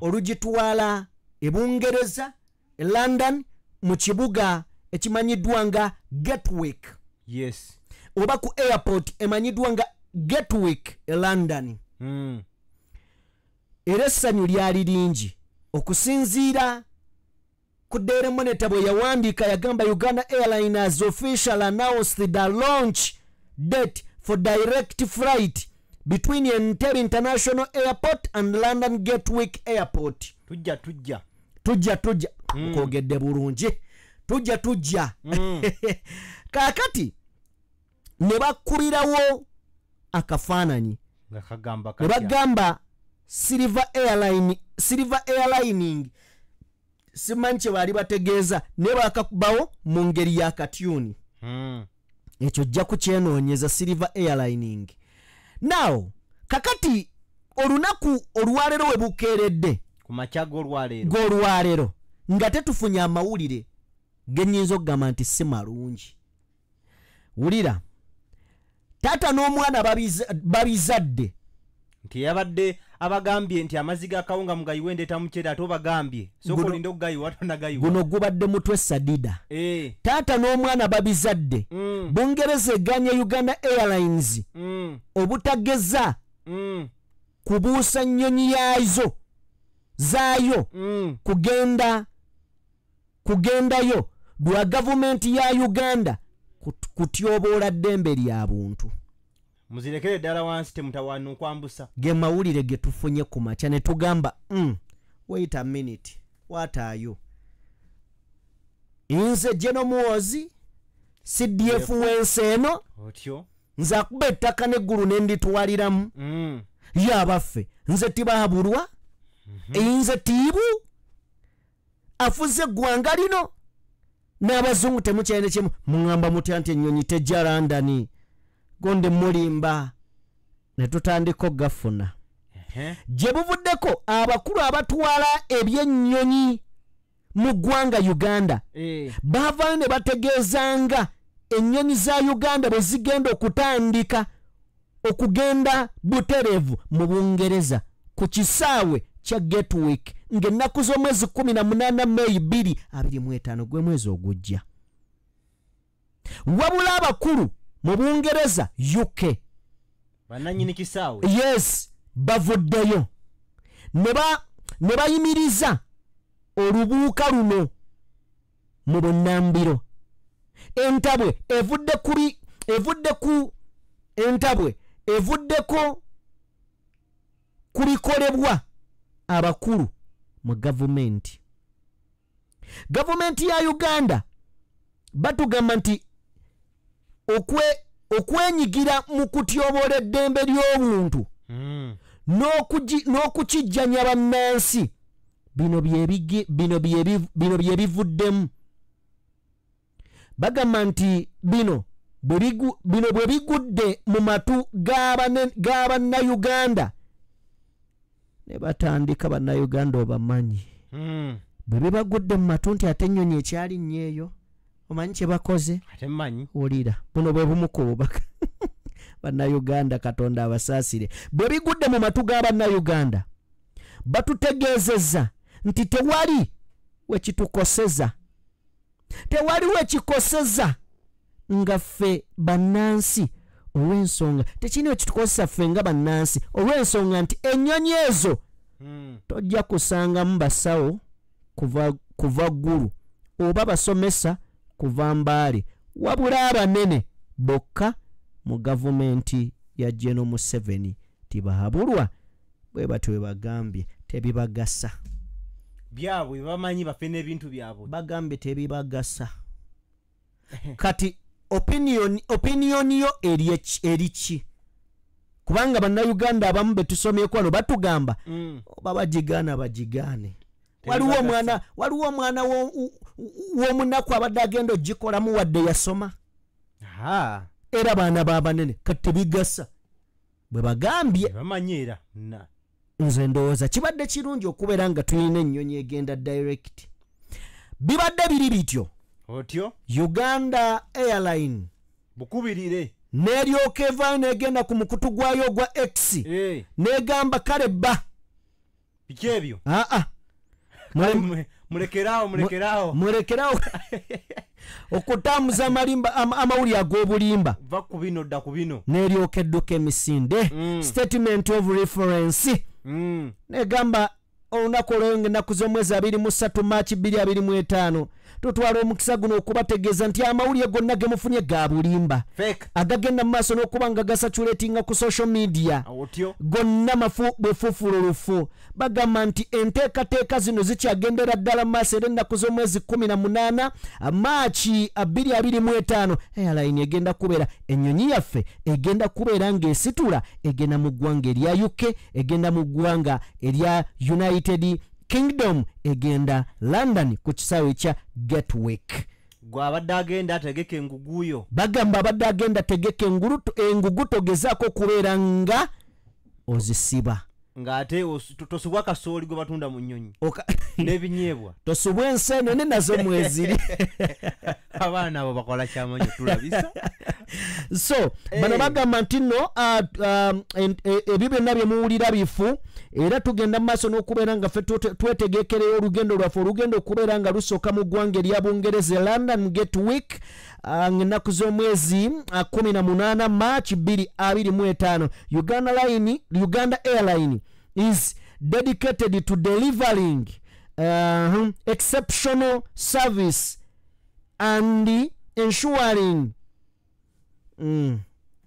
A: olugitwala e Bungereza e London mu kibuga ekimanyiddwa nga Gatwick oba ku airport emanyiddwa nga Gatwick e London. Era essanyu lyali lingi okusinziira ku Daily Monitor bwe yawandiika yagamba Uganda Airlines has officially announced the launch date for direct flight between Entebbe International Airport and London Gatwick Airport. Tujja kogedde bulungi tujja kakati ne bakubirawo akafaananyi ne bagamba Silver Airlining simanche bali bategeeza ne bakakubawo mu ngeri ya katyuni ekyo jja kukyenoonyeza Silver Airlining. Now kakati olunaku olwalero we bukeeredde
G: ku machago olwalero
A: golwalero nga tetufunye amawulire genyinza okugamba nti si malungi. Wulira taata n'omwana babizadde
G: nti yabadde abagambye nti amaziga akawunga mugayiwe ndeeta mukyere ate obagambye sokolinde okugayiwa tonagayiwa.
A: Guno gubadde mutwe sadida. Taata n'omwana babizadde Bungereza eganya Uganda Airlines obutageza kubuusa nnyonyi zaayo kugendayo lwa gavumenti ya Uganda kutyoboola ddembe lya buntu.
G: Muzirekere ddala wansi temutawaana okwambusa.
A: Ge mawulire ge tufunye ku makya ne tugamba wait a minute, what are you? Inze General Muhoozi CDF wensi eno nze akuba ettaka n'eggulu ne nditwaliramu yabaffe nze tibaabulwa nze tiibu afuze eggwanga lino n'abazungu temukyayina kimu muŋŋamba mutya nti ennyonyi tejja London gonde mulimba ne tutandika okugafuna. Gye buvuddeko abakulu abatwala ebyennyonyi mu ggwanga Uganda baavaayo ne bategeezanga ennyonyi za Uganda bwe zigenda okutandika okugenda butereevu mu Bungereza ku kisaawe kya Gatwick ng'ennaku z'omwezi 18 May 2025 gwe mwezi ogujja. Wabula abakulu mu Bungereza UK
G: bananyini kisaawe
A: yes bavuddeyo ne bayimiriza olubuuka luno mu Bunnambiro. Entabwe evuddeko kubikolebwa abakulu mu gavumenti ya Uganda batugamba nti okwenyigira mu kutyoboola eddembe ly'obuntu n'okukijjanya bannansi bino bye bivuddemu. Bagamba nti bino bwe bigudde mu matu g'Abannayuganda ne batandika Bannayuganda obamanyi bwe bibagudde mu matu nti ate ennyonyi ekyali nnyo omanyi kye bakoze
G: ate mmanyi.
A: Olira buno bwe bumu ku bubaka Bannayuganda Katonda abasaasire bwe bigudde mu matu g'Abannayuganda batutegeezezza nti tewali wekitukoseza nga ffe bannansi olw'ensonga tekirina wekitukozesa ffe nga bannansi olw'ensonga nti ennyonyi ezo tojja kusangamu basawo kuva ggulu oba basomesa kuva Mbaale wabula abanene bokka mu gavumenti ya General Museveni tibahabulwa bwe batyo bwe bagambye tebibagasa
G: byabwe bamanyi bafe n'ebintu byabwe
A: bagambye tebibagasa. Kati opinion yo eriki kubanga Bannayuganda abamu betusomyeko wano batugamba oba bagigaane. Waliwo omwana w'omunaku abadde agenda ogikolamu wadde yasoma era baana b'abanene kati tebigasa bwe bagambye
G: bamanyi. Era
A: nze ndowooza kibadde kirungi okubeera nga tulina ennyonyi egenda direct. Bibadde biri bityo
G: otyo
A: Uganda Airline
G: bukubirire
A: n'eryoka evaayo n'egenda ku mukutu gwayo ogwa X n'egamba kale bba
G: biki ebyo
A: mulekeraawo okutambuza amawulire ag'obulimba
G: va ku bino dda ku bino
A: n'eryoka edduka emisinde statement of reference n'egamba olunaku olw'enga ennaku z'omwezi 23 Maachi 2025 tutwala omukisa guno okubategeeza nti amawulire gonna ge mufunye ga bulimba agagenda mu maaso n'okuba nga gasatulatinga ku social media gonna bwefuufululufu. Bagamba nti enteekateeka zino zikyagendera ddala mu maaso era ennaku z'omwezi 18 Maachi 2025 Airline egenda kubeera ennyonyi yaffe egenda kubeera ng'esitula egenda mu ggwanga erya UK egenda mu ggwanga erya United Kingdom egenda London ku kisaawe kya Gatwick.
G: Gwabadde agenda ategeke enguguyo.
A: Bagamba abadde agenda tegeke engugu togezaako kubeera nga ozisiba.
G: Ngate tosubwa kasooli gwe batunda mu nnyonyi. N'ebinyeebwa.
A: Tosubwa enseenene nazo mweziri.
G: Abaana abo bakola kyamanyi tulabisa.
A: So bano bagamba nti nno ebyo byonna bye muwulira bifu era tugenda mu maaso n'okubeera nga ffe twetegekereyo olugendo lwaffe olugendo okubeera nga lusooka mu ggwanga erya Bungereza London Gatwick ng'ennaku z'omwezi 18 March 2025. Uganda Airline is dedicated to delivering exceptional service and ensuring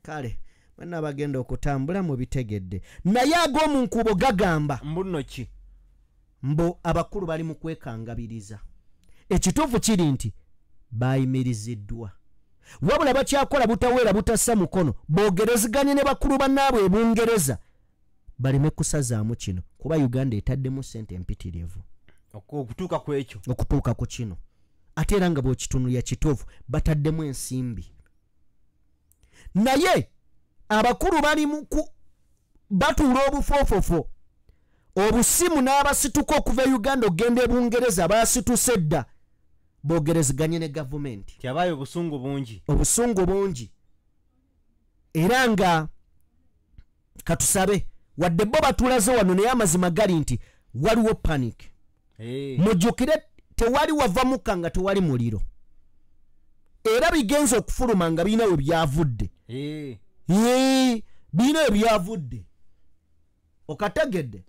A: kale bana bagenda okutambula mu bitegedde naye ag'omu nkubo gagamba
G: mbuno ki
A: mbo abakulu bali mu kwekangabiriza ekituufu kiri nti bayimiriziddwa wabula bakyakola butaweera butassa mukono boogereziganye ne bakulu bannaabwe ebungereza baleme kusazaamu kino kuba Uganda etaddemu ssente empitirivu
G: okutuuka ku ekyo
A: okutuuka ku kino ate era nga bw'okitunulya kituufu bataddemu ensimbi naye abakulu bali mu batuula obufoofofo obusimu n'abasituka okuva Uganda ogenda ebungereza basituse dda boogereziganye ne gavumenti
G: tyabayo
A: obusungu bungi era nga katusabe wadde bo batulaze wano naye amazima gali nti waliwo panic mujjukire tewali wava mukka nga tewali muliro era bigenza okufuluma nga birina we byavudde birina we byavudde okategedde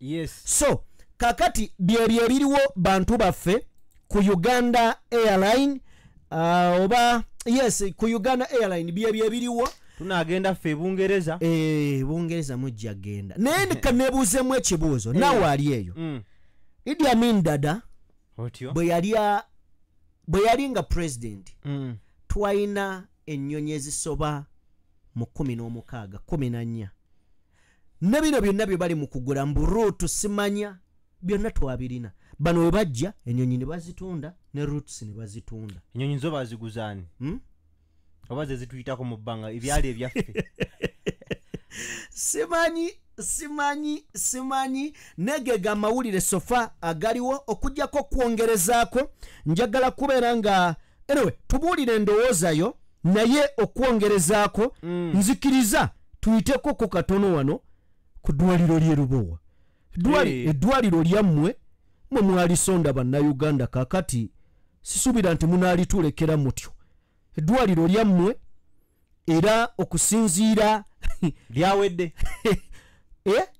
A: so kakati byebyo ebiriwo bantu baffe ku Uganda Airline oba ku Uganda Airline byebyo ebiriwo
G: tunagenda ffe Bungereza
A: Bungereza mujja genda naye kanebuuzemu ekibuuzo nawe ali eyo Idi Amin Dada bwe yali nga president twalina ennyonyi ezisoba mu 16 14 ne bino byonna bye bali mu kugula mburuutu simanya byonna twabirina bano we bajja ennyonyi ne bazitunda ne roots ne bazitunda
G: ennyonyi zo baziguzaani oba ze zituyitako mu bbanga ebyali ebyaffe simanyi negega amawulire sofa agaliwo okujjako kwongerezaako njagala kubeera nga anyway tubuulire endowoozayo naye okwongerezaako nzikiriza tuyiteko ku katono wano ku ddwaliro ly'e Lubowa eddwaliro lyammwe mwe mwalisonda bannayuganda kakati sisuubira nti munalitulekera mutyo eddwaliro lyammwe era okusinziira lyawedde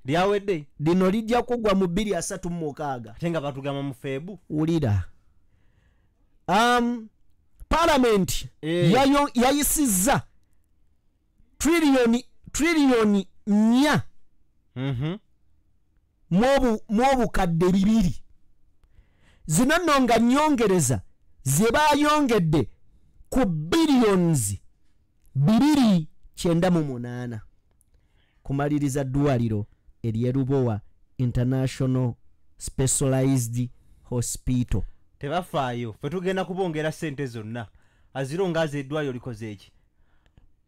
G: lyawedde
A: lino lijja kugwa mu 236
G: ate nga batugamba mu feebu
A: wulira parliament yayisizza trillion 4 mwobukadde 2 zino nno nga nyongereza ze bayongedde ku billions 298 kumaliriza ddwaliro ery'e Lubowa International Specialized Hospital.
G: Tebafaayo ffe tugenda kubongera ssente zonna azirongaza eddwaliro likoze eki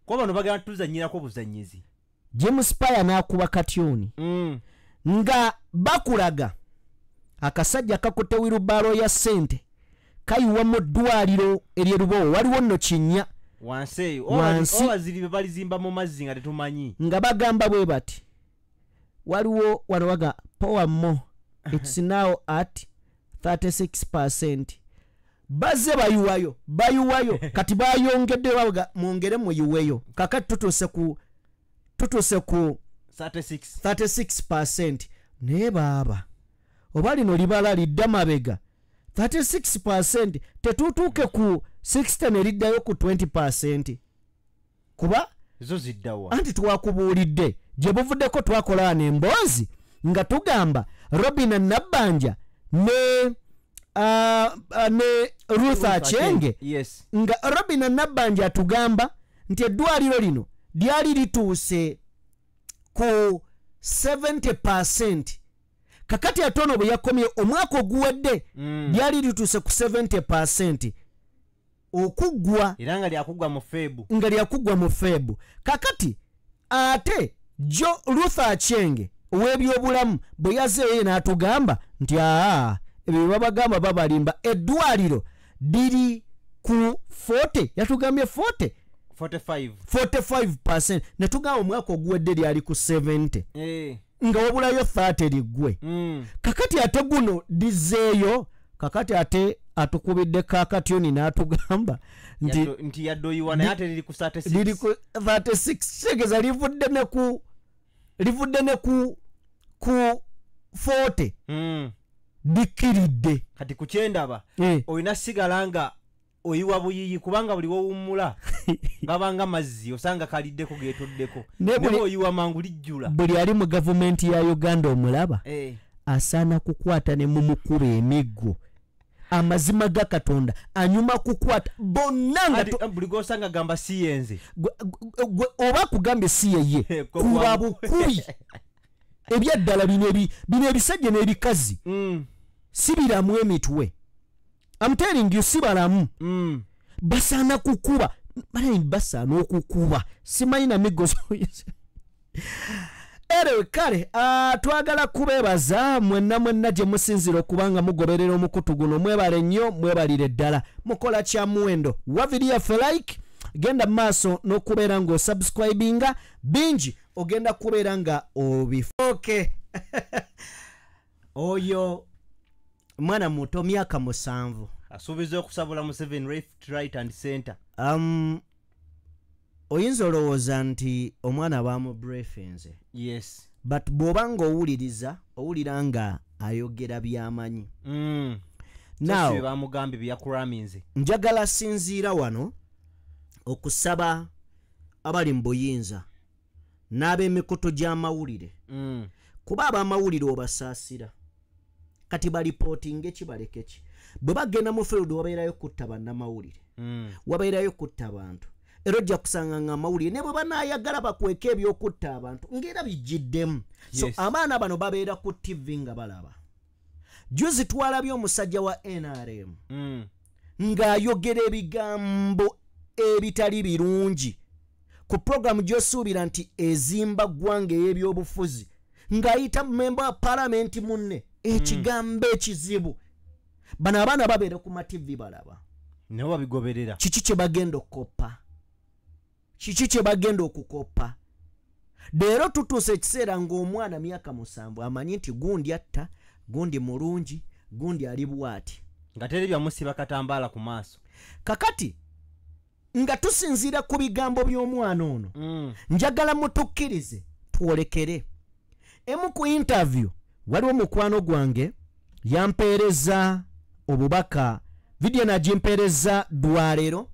G: kuba bano bagenda tuzanyirako buzanyizi.
A: James Paya n'akuba katyoni nga bakulaga akasajja kakutte wirubalo ya ssente kayiwa mu ddwaliro ery'e Lubowa waliwo nno kinnya
G: wansi eyo oba ziri be balizimba mu mazzi nga tetumanyi
A: nga bagamba bwe bati waliwo wano waga power more it's now at 36%. Baze bayuwayo kati bayongedde waga mwongere muyiweyo kakati tutuse ku 36%. Naye baba oba lino libala lidda mabega 36% tetutuuke ku 60 ne liddayo ku 20%. Kuba
G: zo ziddawa
A: anti twakubuulidde gye buvuddeko twakola n'emboozi nga tugamba Robin Nabbanja ne Ruth Achenge nga Robin Nabbanja atugamba nti eddwaliro lino lyali lituuse ku 70%. kakati atono bwe yakomye omwaka oguwedde lyali lituuse ku 70% okuggwa
G: era nga
A: lyakugwa mu febu kakati ate jo Luther Acheng ow'ebyobulamu bwe yazeeyo n'atugamba nti ebyo babagamba babalimba eddwaliro liri ku 40 yatugambye 45% ne tugamba omwaka oguwedde lyali ku 70 nga wabulayo 30 liggwe kakati ate guno lizeeyo kakati ate atukubidde kakatyoni n'atugamba
G: nti yaddoyiwa naye ate liri ku
A: 36 tegeza livudde ne ku 40 dikiridde
G: kati ku kyendaba olina sigala nga oyiwa buyiyi kubanga buli wowummula gabanga mazzi osanga kaliddeko geetoddeko naye oyiwa mangu lijjula
A: buli ali mu gavumenti ya Uganda omulaba asaana kukwata ne mumukuba emiggo amazima ga Katonda anyuma kukwata bonna nga
G: buli gosanga gamba siyenze
A: oba kugambye si yeye kuba bukubi ebyaddala bino ebisajja n'ebikazi sibiramu emitwe I'm telling you sibalamu basaana kukuba basaana okukuba simanyi na migo erewe kale twagala kubeebaza mwenna gye musinzira okubanga mugoberera omukutu guno mwebale nnyo mwebalire ddala mukola kya muwendo waviri yaffe like genda maaso n'okubeera ng'osubscribinga bingi ogenda kubeera nga obifoke oyo mwana muto myaka 7
G: asuubiza okusabula mu 7 left right and center
A: oyinza olowooza nti omwana bamubriefinze
G: yes
A: but bw'obanga owulira nga ayogera by'amanyi
G: now bamugambye byakuraminze
A: njagala sinziira wano okusaba abali mu buyinza n'ab'emikutu gy'amawulire kuba ab'amawulire obasaasira kati balipootinga ekibaleke ki bwe bagenda mu field wabeerayo kutta bannamawulire wabeerayo kutta abantu era ojja kusanga nga amawulire ne bwe banaayagala bakweka ebyokutta abantu ng'era bijjiddemu so abaana bano babeera ku TV nga balaba juzi twalabye omusajja wa NRM ng'ayogera ebigambo ebitali birungi ku programu gy'osuubira nti ezimba ggwanga ey'ebyobufuzi ng'ayita memba wa palamenti munne ekigambo ekizibu bano abaana babeera ku mativi balaba
G: nabo babigoberera
A: kiki kye bagenda okukoppa kiki kye bagenda okukoppa leero tutuuse ekiseera ng'omwana myaka 7 amanyi nti gundi atta gundi mulungi gundi ali bwati
G: nga teri byamusiba katambaala ku maaso
A: kakati nga tusinziira ku bigambo by'omwana ono njagala mutukkirize twolekere emu ku interview waliwo mukwano gwange yampeereza obubaka video nagimpeereza dwalero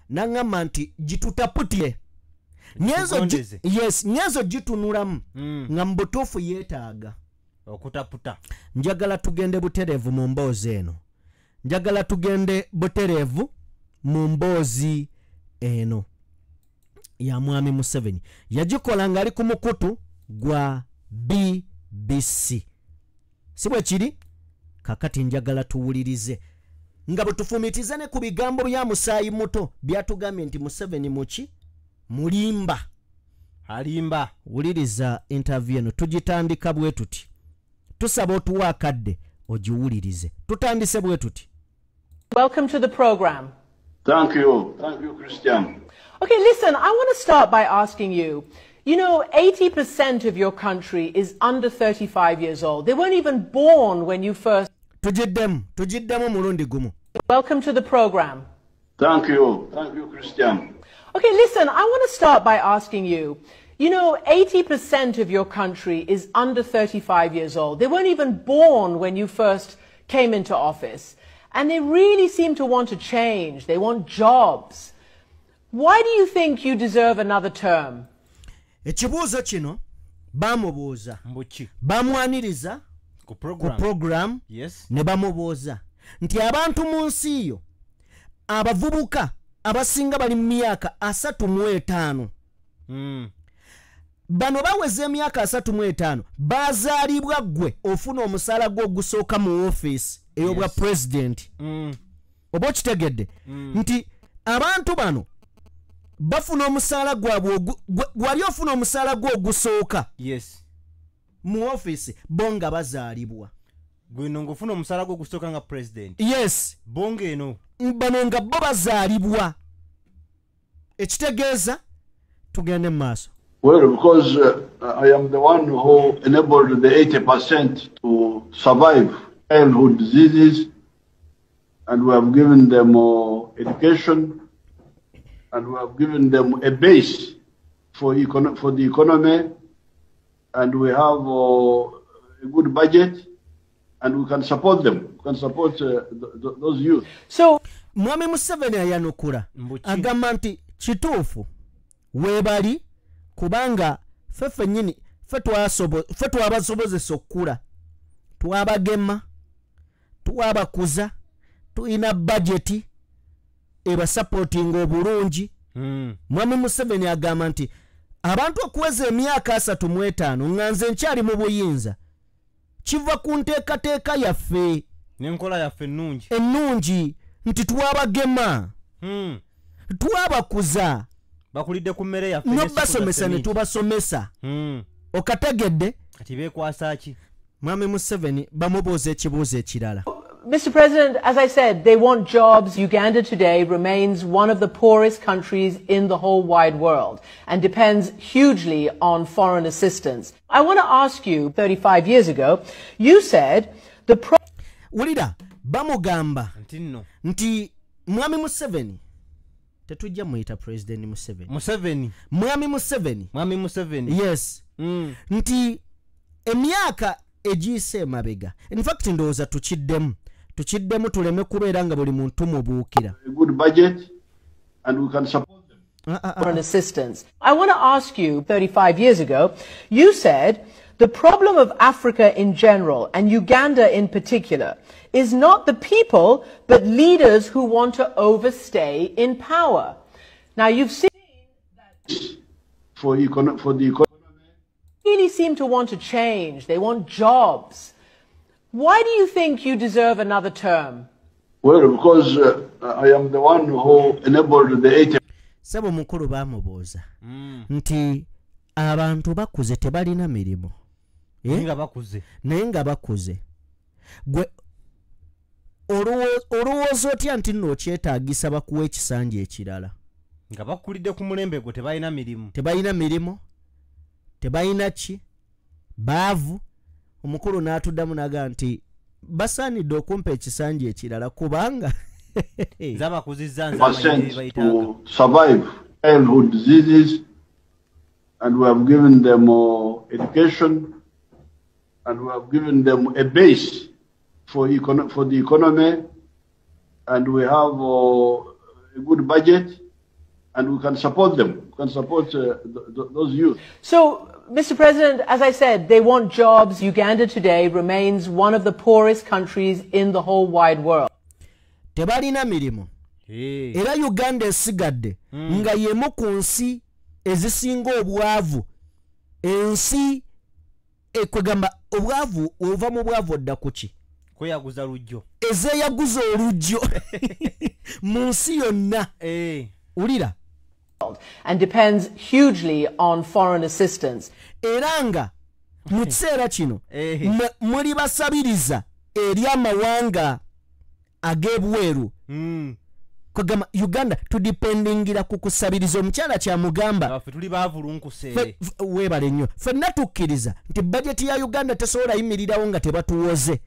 A: naŋŋamba nti gitutaputire nyezo gitunulamu nga mu butuufu yeetaaga
G: okutaputa
A: njagala tugende butereevu mu mboozi eno njagala tugende butereevu mu mboozi eno ya mwami Museveni yagikola nga ali ku mukutu gwa BBC si bwe kiri kakati njagala tuwulirize nga butufumitize ne ku bigambo bya Musaayi muto byatugambye nti Museveni muki mulimba
G: alimba
A: wuliriza interview eno tugitandika bwe tuti tusaba otuwa akadde ogiwulirize tutandise bwe tuti
K: Welcome to the program.
L: Thank you, Christian.
K: Okay, listen, I want to start by asking you, you know, 80% of your country is under 35 years old. They weren't even born when you first...
A: Tujiddemu mulundi gumu.
K: Welcome to the program.
L: Thank you, Christian.
K: Okay, listen, I want to start by asking you, you know, 80% of your country is under 35 years old. They weren't even born when you first came into office. And they really seem to want to change. They want jobs. Why do you think you deserve another term?
A: Ekibuuzo kino bamubuuza bamwaniriza ku program ne bamubuuza nti abantu mu nsi yo abavubuka abasinga bali mu myaka 35 bano baweze emyaka 35 bazaalibwa gwe ofuna omusaala gwo ogusooka mu office ey'obwa president oba okitegedde nti abantu bano bafuna omusaala gwabwe gwali ofuna omusaala gwo ogusooka mu office bonga bazaalibwa
G: gwino ngofuna omusaala gwo ogusooka nga president
A: bonga eno bano nga bo bazaalibwa ekitegeeza tugende mu maaso.
L: Well, because I am the one who enabled the 80% to survive childhood diseases, and we have given them education, and we have given them a base for the economy, and we have a good budget, and we can support them. We can support those youth.
A: So, Mwami Museveni ayanukula agamba nti kituufu weebali kubanga fefe nyini fe twabasobozesa okukula twabagema twabakuza tulina budgeti ebasupportinga obulungi. Mwami Museveni agamba nti abantu okuweza emyaka 35 nganze nkyali mu buyinza kiva ku nteekateeka yaffe
G: n'enkola yaffe
A: ennungi nti twabagema twabakuza
G: bakulidde ku mmere yaffe
A: nobasomesa ne tubasomesa okategedde
G: kati beekwasa ki.
A: Mwami Museveni bamubuuza ekibuuzo ekirala.
K: Mr. President, as I said, they want jobs. Uganda today remains one of the poorest countries in the whole wide world and depends hugely on foreign assistance. I want to ask you, 35 years ago, you said the
A: Ulida, bamugamba nti Mwami Museveni tetujja muita President Mwami Museveni yes nti emyaka ejise mabega. In fact ndowooza tukiddemu tuleme kubeera nga buli muntu mubuukira.
L: A good budget and we can support them.
K: Foreign assistance. I want to ask you, 35 years ago, you said the problem of Africa in general and Uganda in particular is not the people but leaders who want to overstay in power. Now you've seen that
L: for the economy
K: really seem to want to change. They want jobs. Why do you think you deserve another term?
L: Well, because I am the one who enabled the 80.
A: Sabo mukulu bamubuuza nti abantu bakuze tebalina mirimu naye nga bakuze gwe olowooza otya nti nno okyetaagisa bakuwa ekisanja ekirala
G: nga bakulidde ku mulembe gwe tebalina mirimu tebalina ki baavu. Omukulu n'atuddamu naga nti basaanidde okumpa ekisanja ekirala kubanga
L: to survive childhood diseases, and we have given them education, and we have given them a base for the economy, and we have a good budget, and we can support them. We can support those youth.
K: So, Mr. President, as I said, they want jobs. Uganda today remains one of the poorest countries in the whole wide world.
A: Tebalina mirimu. Era Uganda esigadde nga yemu ku nsi ezisinga obwavu. Ensi ekwegamba obwavu ova mu bwavu odda kuki?
G: Kweyaguza lujjo.
A: Ezeeyaguza olujjo mu nsi yonna. Ulira.
K: And depends hugely on foreign assistance.
A: Eranga mu kiseera kino muli basabiriza eri amawanga ag'ebweru. Kugamba Uganda tudipendingira ku kusabiriza omukyala kyamugamba
G: tuli baavulunkuse
A: weebale nnyo ffenna tukkiriza nti budget ya Uganda tesobola yimirirawo nga tebatuwoze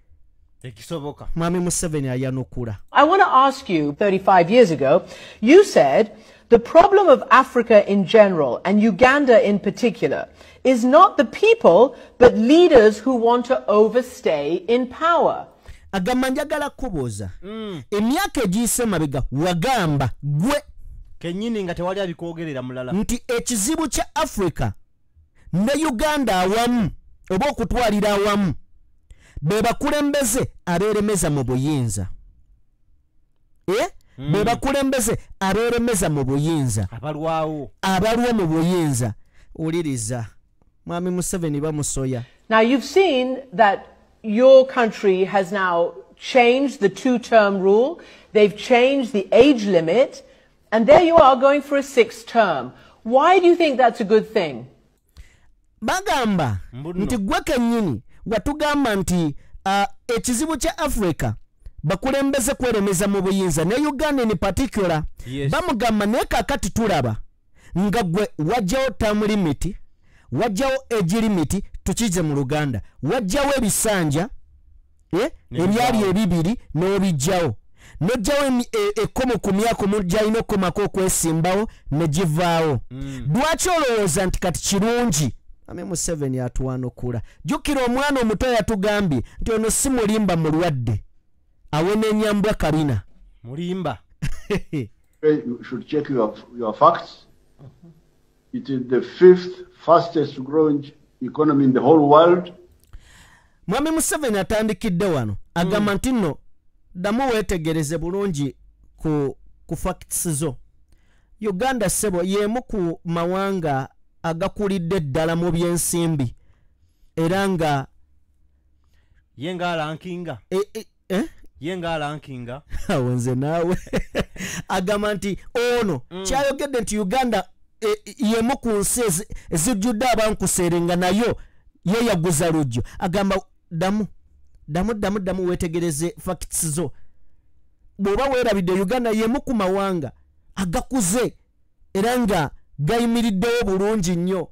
G: ekisoboka.
A: Mwami Museveni ayanukula.
K: I want to ask you, 35 years ago, you said the problem of Africa in general and Uganda in particular is not the people but leaders who want to overstay in power.
A: Agamba njagala kubuuza emyaka egiyise mabega wagamba gwe
G: kennyini nga tewali abikwogerera mulala
A: nti ekizibu kya Africa ne Uganda awamu oba okutwalira awamu be bakulembeze abeeremeza mu buyinza. Be bakulembeze abeeremeza mu buyinza
G: abalwawo
A: abalwa mu buyinza. Uliriza mwami Museveni bamusoya.
K: Now you've seen that your country has now changed the 2-term rule. They've changed the age limit, and there you are going for a 6th term. Why do you think that's a good thing?
A: Bagamba nti gweke nyini watugamba nti ekizibu kya Africa bakulembeze kweremeza mu buyinza ne Uganda in particular. Bamugamba ne kakati tulaba nga gwe wajjawo term limit, wajjawo age limit, tukize mu Luganda wajjawo ebisanja ebyali ebibiri n'obijjawo nojjawo ekkomo ku myaka omujja ino okkomako okwesimbawo ne givaawo. Lwaki olowooza nti kati kirungi? Ame Museveni atuwanukula. Jukira omwana omuto yatugambye nti ono si mulimba mulwadde awene enyambwa kabina
G: mulimba.
L: You should check your facts. It is the 5th fastest growing economy in the whole world.
A: Mwami Museveni atandikidde wano agamba nti nno damu wetegereze bulungi ku facts zo. Uganda sebo yemu ku mawanga agakulidde ddala mu byensimbi era nga
G: yenga rankinga yenga rankinga
A: awonze nawe agamba nti ono kyayogedde nti Uganda yemu ku nsi ezijjudde abankuseerenga nayo ye yaguza lujjo. Agamba damu wetegereze facts zo. Bw'oba weerabidde Uganda yemu ku mawanga agakuze era nga gayimiriddewo bulungi nnyo.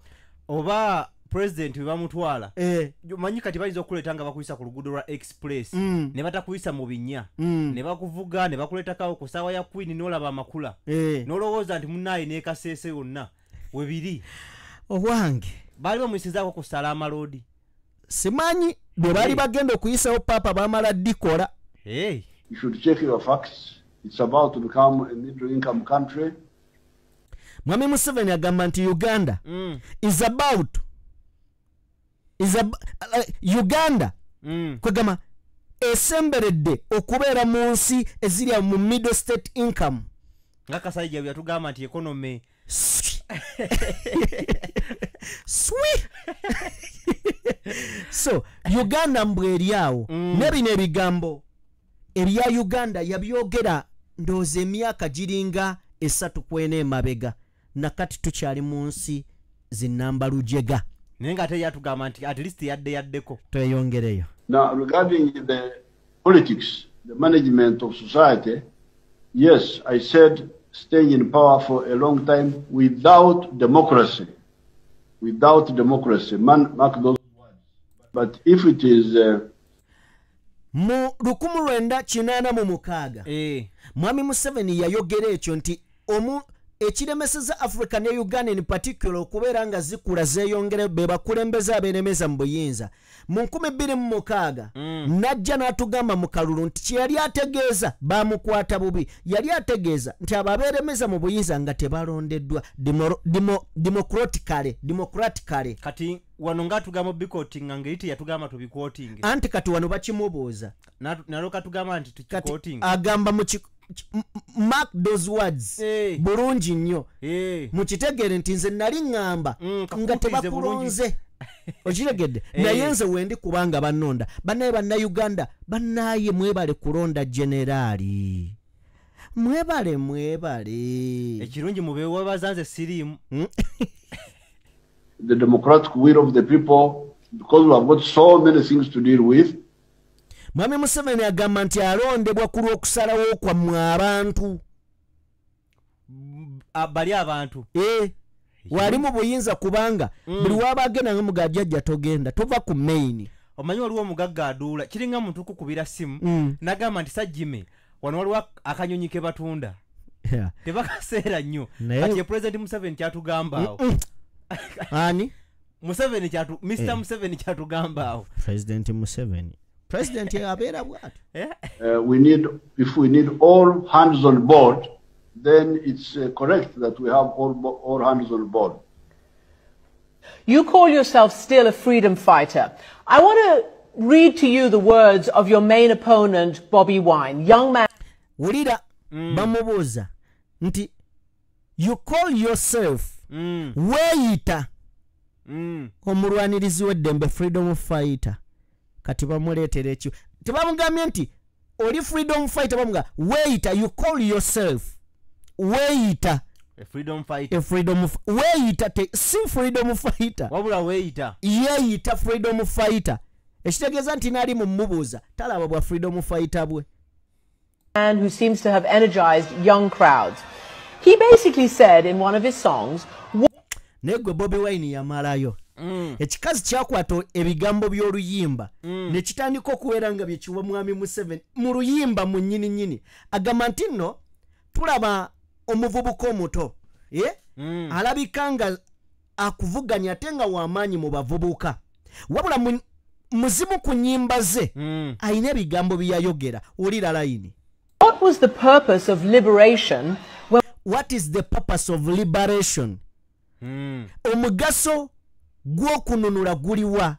G: Oba president we bamutwala manyi kati bayinza okuleeta nga bakuyisa ku luguudo lwa express ne batakuyisa mu binnya ne bakuvuga ne bakuleetakawo ku ssaawa ya Queen n'olaba amakula n'olowooza nti munnaayi n'ekaseese yonna we biri.
A: Owange
G: baali bamuyisizaako ku Salama Road.
A: Simanyi bwe baali bagenda okuyisawo papa bamala dikola.
L: You should check your facts. It's about to become a middle income country.
A: Mwami Museveni agamba nti Uganda is about Uganda kwegamba esemberedde okubeera mu nsi eziri mu middle state income.
G: Nga Kasajja byatugamba nti economy
A: sweet. So Uganda mbweriawo nebino ebigambo ebya Uganda yabyogera ndooza emyaka giringa 3 kwene emabega nakati tukyali mu nsi zinamba lujega
G: naye nga ate yatugamba nti at least yaddeko
A: tweyongereyo.
L: Now regarding the politics, the management of society, yes, I said staying in power for a long time without democracy. Mark those words. But if it is
A: mu 1986 Mwami Museveni yayogera ekyo nti ekiremeseza Africa ne Uganda in particular okubeera nga zikula zeeyongere be bakulembeza abeeremeza mu buyinza. Mu 2006 najja n'atugamba mu kalulu nti kyeyali ategeeza bamukwata bubi. Yali ategeeza nti ababeeremeza mu buyinza nga tebalondeddwa democratically.
G: Kati wano nga tugamba bikoting nga ngeri yatugamba tubikoting.
A: Anti kati wano bakimubuuza.
G: Nalo katugamba nti tukikoting.
A: Agamba mu mark those words bulungi nnyo mukitegere nti nze nali ngamba nga tebakulonze okiregedde naye nze wendi kubanga bannonda bannaye bannayuganda bannaye mwebale kulonda generaali mwebale
G: ekirungi mubeewa bazanze sirimu.
L: The democratic will of the people, because we have got so many things to deal with.
A: Mwami Museveni agamba nti alondebwa ku lw'okusalawo kwammwe abantu
G: bali abantu
A: wali mu buyinza kubanga buli waba agenda nga mugajjajja togenda tova ku main.
G: Omanyi waliwo omugagga aduula kiringa muntu kukubira simu nagamba nti Sajjime wano waliwo akanyonyi ke batunda tebakaseera nnyo kati President Museveni kyatugamba awo
A: ani
G: Museveni Mr. Museveni kyatugamba awo
A: President Museveni President Abera what?
L: If we need all hands on board, then it's correct that we have all hands on board.
K: You call yourself still a freedom fighter. I want to read to you the words of your main opponent, Bobby Wine, young man.
A: Ulira bamubuuza nti you call yourself weeyita omulwanirizi w'eddembe freedom fighter kati bamuleetera ekyo tebamugambye nti oli freedom fighter bamuga weeyita you call yourself weeyita
G: a freedom fighter
A: weeyita si freedom fighter
G: wabula weeyita
A: yeeyita freedom fighter ekitegeeza nti naali mumubuuza talaba bwa freedom fighter bwe.
K: Man who seems to have energized young crowds. He basically said in one of his songs,
A: negwe Bobi Wine yamalayo ekikazi kyakwata ebigambo by'oluyimba ne kitandika okubeera nga byekiwa mwami Museveni mu luyimba mu nnyini agamba nti nno tulaba omuvubuka omuto alabika nga akuvuganya ate nga w'amaanyi mu bavubuka wabula muzimu ku nnyimba ze ayina ebigambo byayogera olira layini.
K: What was the purpose of liberation?
A: What is the purpose of liberation? Omugaso gw'okununula guliwa?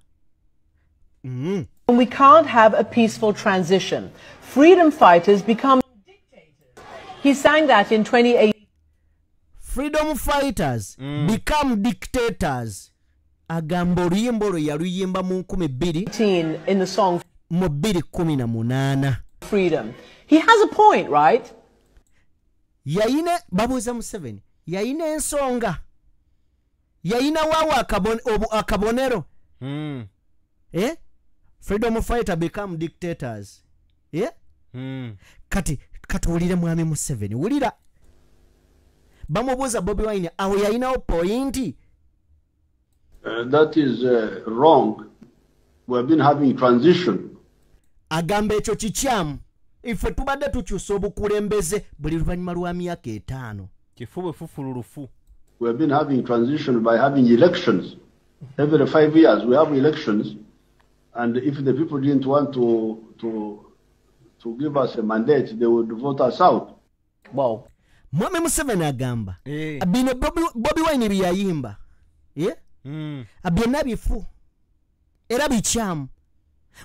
K: We can't have a peaceful transition. Freedom fighters become dictators. He sang that in 2018.
A: Freedom fighters become dictators. Agamba oluyimba olwo yaluyimba mu 2018
K: in the song
A: mu 2018.
K: Freedom. He has a point, right?
A: Yayine babuuza Museveni yayina ensonga yayina waawo akabonero freedom fighter become dictators kati olire mwami Museveni wulira bamubuuza Bobi Wine awo yayinawo pointi.
L: That is wrong. We have been having transition.
A: Agamba ekyo kikyamu ife tubadde tukyusa obukulembeze buli luvannyuma lwa myaka 5
G: kifuba fufululufu.
L: We have been having transition by having elections every 5 years. We have elections, and if the people didn't want to give us a mandate, they would vote us out.
K: Wow.
A: Mwami Museveni agamba bino Bobi Wine byayimba abyonna bifu era bikyamu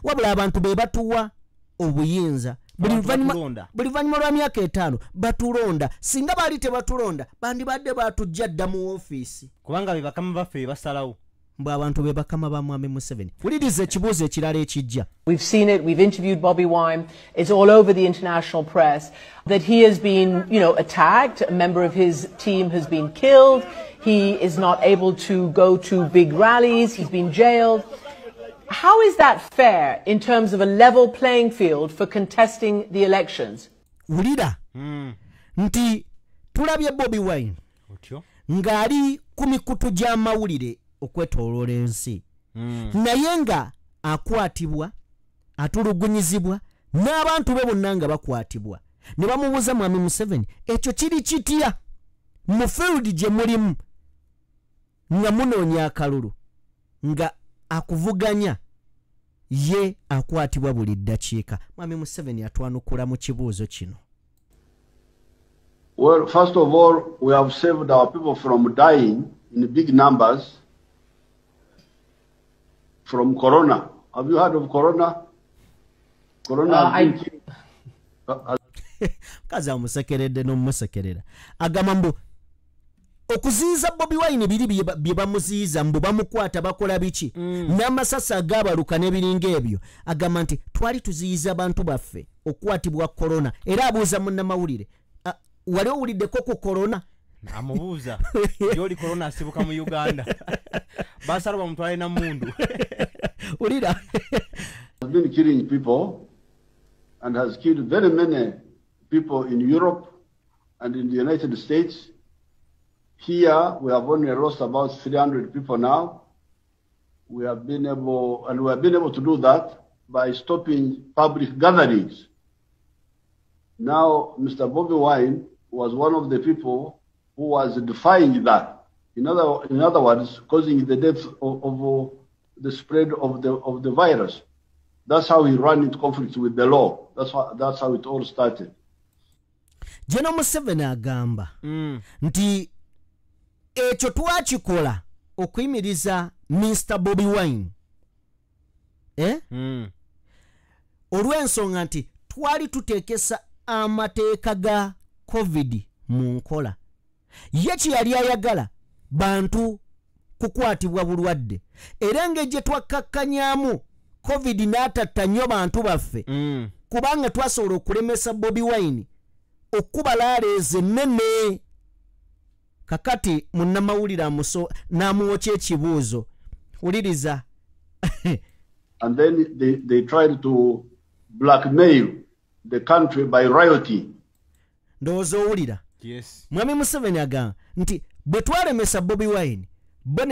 A: wabula abantu be batuwa obuyinza buli luvannyuma lwa myaka 5 batulonda singa baali tebatulonda bandibadde batujja dda mu ofiisi
G: kubanga be bakama baffe basalawo
A: mbwe abantu be bakama ba mwami Museveni. Wuliriza ekibuuzo ekirala ekijja.
K: We've seen it, we've interviewed Bobi Wine, it's all over the international press that he has been, attacked, a member of his team has been killed, he is not able to go to big rallies, he's been jailed. How is that fair in terms of a level playing field for contesting the elections?
A: Wulira nti tulabye Bobi Wine ng'ali ku mikutu gy'amawulire okwetooloola ensi naye nga akwatibwa atulugunyizibwa n'abantu be bonna nga bakwatibwa ne bamubuuza mwami Museveni ekyo kiri kitya mu field gye mulimu nga munoonya akalulu nga akuvuganya ye akwatibwa buli ddakiika. Mwami Museveni atwanukula mu kibuuzo kino.
L: Well, first of all, we have saved our people from dying in big numbers from corona. Have you heard of corona?
A: Kaza omusekeredde n'omumusekerera agamba mbu okuziyiza Bobi Wine biri bye bamuziyiza mbu bamukwata bakola biki n'amasasi agaabaluka n'ebiringa ebyo agamba nti twali tuziyiza abantu baffe okukwatibwa corona era abuuza munnamawulire wali owuliddeko ku corona
G: amubuuza gyoli corona asibuka mu Uganda basala bamutwale na mundu
A: ulira
L: has been killing people and has killed very many people in Europe and in the United States. Here we have only lost about 300 people now. We have been able to do that by stopping public gatherings. Now, Mr. Bobi Wine was one of the people who was defying that. In other words, causing the death of the spread of the virus. That's how he ran into conflict with the law. That's how it all started.
A: General Museveni agamba nti ekyo twakikola okuyimiriza Mr. Bobi Wine olw'ensonga nti twali tuteekesa amateeka ga COVID mu nkola ye kye yali ayagala bantu kukwatibwa bulwadde era engeri twakkakkanyaamu covid n'atatta nnyo bantu baffe kubanga twasobola okulemesa Bobi Wine okuba laaleeze ennene kakati munnamawulire n'amuwokya ekibuuzo uliriza
L: and then they tried to blackmail the country by rioting.
A: Ndowooza owulira Mwami Museveni agamba nti bwe twalemesa Bobi Wine bo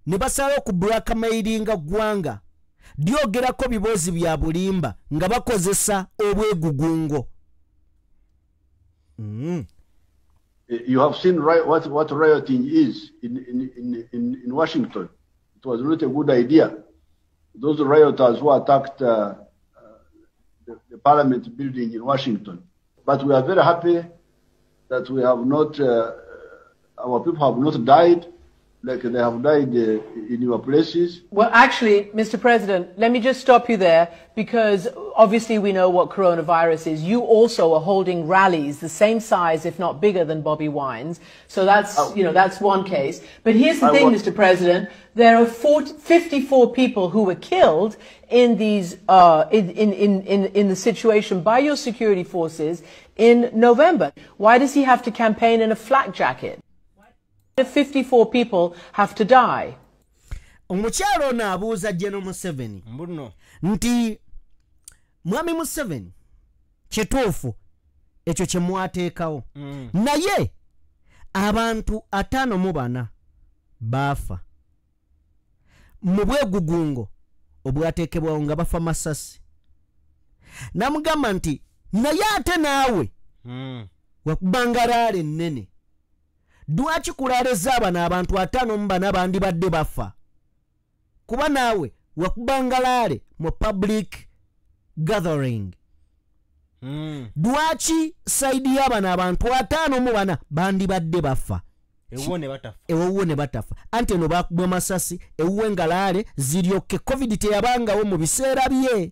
A: ne basalawo okublackmailinga ggwanga lyogerako biboozi bya bulimba nga bakozesa obwegugungo.
L: You have seen what rioting is in Washington. It was not a good idea. Those rioters who attacked the Parliament building in Washington. But we are very happy that we have not, our people have not died like they have died in your places.
K: Well, actually, Mr. President, let me just stop you there because obviously we know what coronavirus is. You also are holding rallies the same size, if not bigger, than Bobi Wine's. So that's, that's one case. But here's the thing, Mr. President. There are 54 people who were killed in these, in the situation by your security forces in November. Why does he have to campaign in a flak jacket? 54 people have to die.
A: Omukyalo ono abuuza General Museveni nti Mwami Museveni kituufu ekyo kye mwateekawo naye abantu 54 baafa mu bwegugungo obwateekebwawo nga bafa masasi. Namugamba nti naye ate naawe wakubangalaale ennene lwaki kulaaleza abana abantu 54 bandibadde bafa kuba naawe wakubangalaale mu public gathering. Lwaki saidi y'abana abantu 54 bandibadde bafa ewuwo ne batafa anti eno bakubwa masasi ewuwo engalaale ziryokke covid teyabangawo mu biseera bye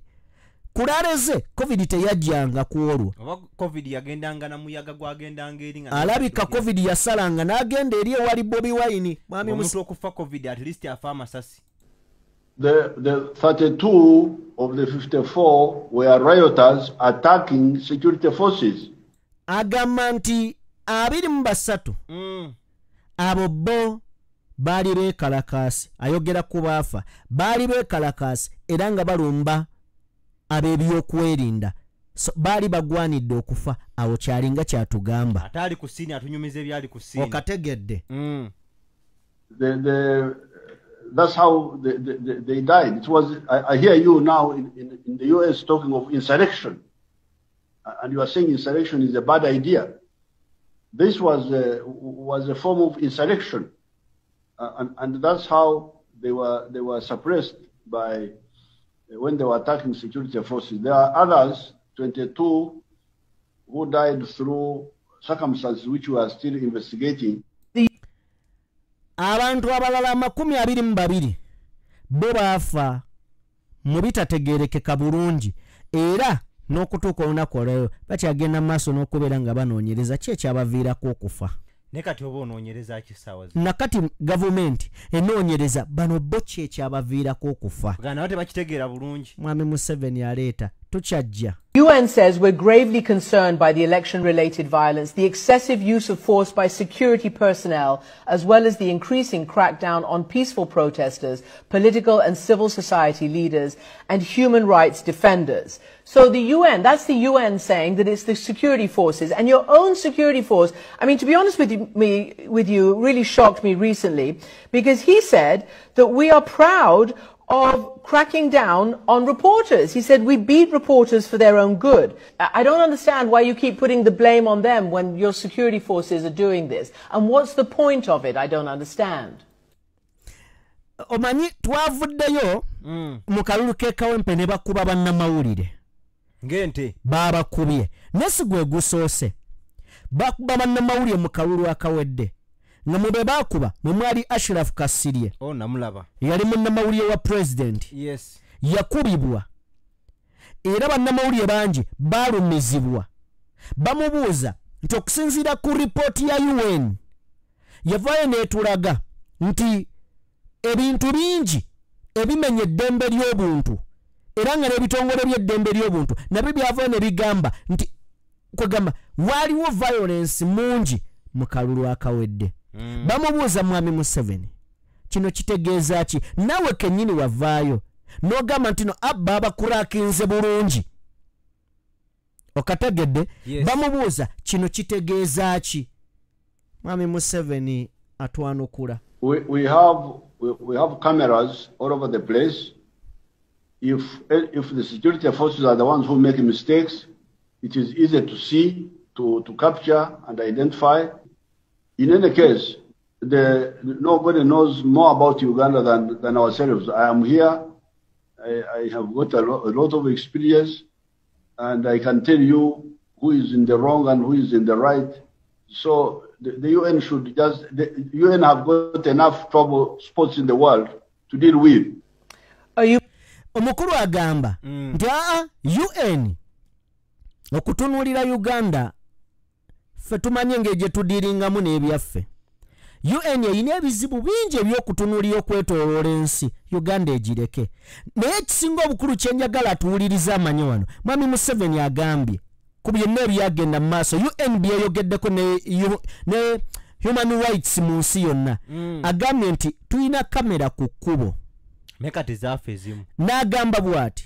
A: kulaaleze covid teyajjanga ku olwo
G: covid yagendanga na muyaga gwagendanga eri nga
A: alabika covid yasalanga n'agenda eri ewali Bobi Wine mwami
G: omuntu okufa covid at least afa amasasi.
L: The 32 of the 54 were rioters attacking security forces.
A: Agamba nti 23 abo bo baali beekalakaasi ayogera ku baafa baali beekalakaasi era nga balumba ab'ebyokwerinda baali bagwanidde okufa awo kyalinga kyatugamba
G: atali ku sini atunyumiza ebyali ku sini
A: okategedde.
L: That's how they died. It was I hear you now in the US talking of insurrection, and you are saying insurrection is a bad idea. This was a form of insurrection, and that's how they were suppressed by when they were attacking security forces. There are others, 22, who died through circumstances which we are still investigating.
A: Abantu abalala 22 bo baafa mu bitategeerekeka bulungi era n'okutuuka olunaku olwaleero bakyagenda mu maaso n'okubeera nga banoonyereza ki ekyabaviirako okufa.
G: Ne kati oba onoonyereza kisawa
A: nakati gavumenti enoonyereza bano bo ki ekyabaviirako okufa
G: gana tebakitegeera bulungi.
A: Mwami Museveni aleeta tukyajja.
K: UN says we're gravely concerned by the election-related violence, the excessive use of force by security personnel, as well as the increasing crackdown on peaceful protesters, political and civil society leaders, and human rights defenders. So the UN, that's the UN saying that it's the security forces, and your own security force, I mean, to be honest with you, really shocked me recently, because he said that we are proud of cracking down on reporters. He said we beat reporters for their own good. I don't understand why you keep putting the blame on them when your security forces are doing this. And what's the point of it? I don't understand.
A: Omanyi twavuddeyo mu kalulu k'ekawempe ne bakuba bannamawulire
G: ng'ente
A: baabakubye nesi gwe gusoose bakuba bannamawulire mu kalulu akawedde nga mube bakuba mwe mwali Ashraf Kasirye
G: namulaba
A: yali munnamawulire wa president yakubibwa era bannamawulire bangi balumizibwa bamubuuza nti okusinziira ku ripooti ya UN yavaayo n'etulaga nti ebintu bingi ebimenya eddembe ly'obuntu era nga n'ebitongole by'eddembe ly'obuntu nabyo byava ne bigamba nti kwegamba waliwo violence mungi mu kalulu akawedde. Bamubuuza mwami Museveni kino kitegeeza ki? Nawe kennyini wavaayo n'ogamba nti no abba abakurakinze bulungi okategedde. Bamubuuza kino kitegeeza ki? Mwami Museveni atwanukula.
L: We have cameras all over the place. If the security forces are the ones who make mistakes, it is easy to see, to capture and identify. In any case, nobody knows more about Uganda than ourselves. I am here. I have got a lot of experience, and I can tell you who is in the wrong and who is in the right. So the UN should the UN have got enough trouble spots in the world to deal with.
A: Omukulu agamba nti UN okutunuulira Uganda ffe tumanye ng'egye tudiringamu n'ebyaffe. UN erina ebizibu bingi ebyokutunuulira okwetooloola ensi, Uganda egireke. Naye ekisinga obukulu kye njagala atuwuliriza amanye wano, Mwami Museveni agambye ku byonna ebyagenda mu maaso UN byeyogeddeko ne human rights mu nsi yonna. Agambye nti tulina kamera ku kkubo.
G: Mekati zaffe ezimu. N'agamba
A: bw'ati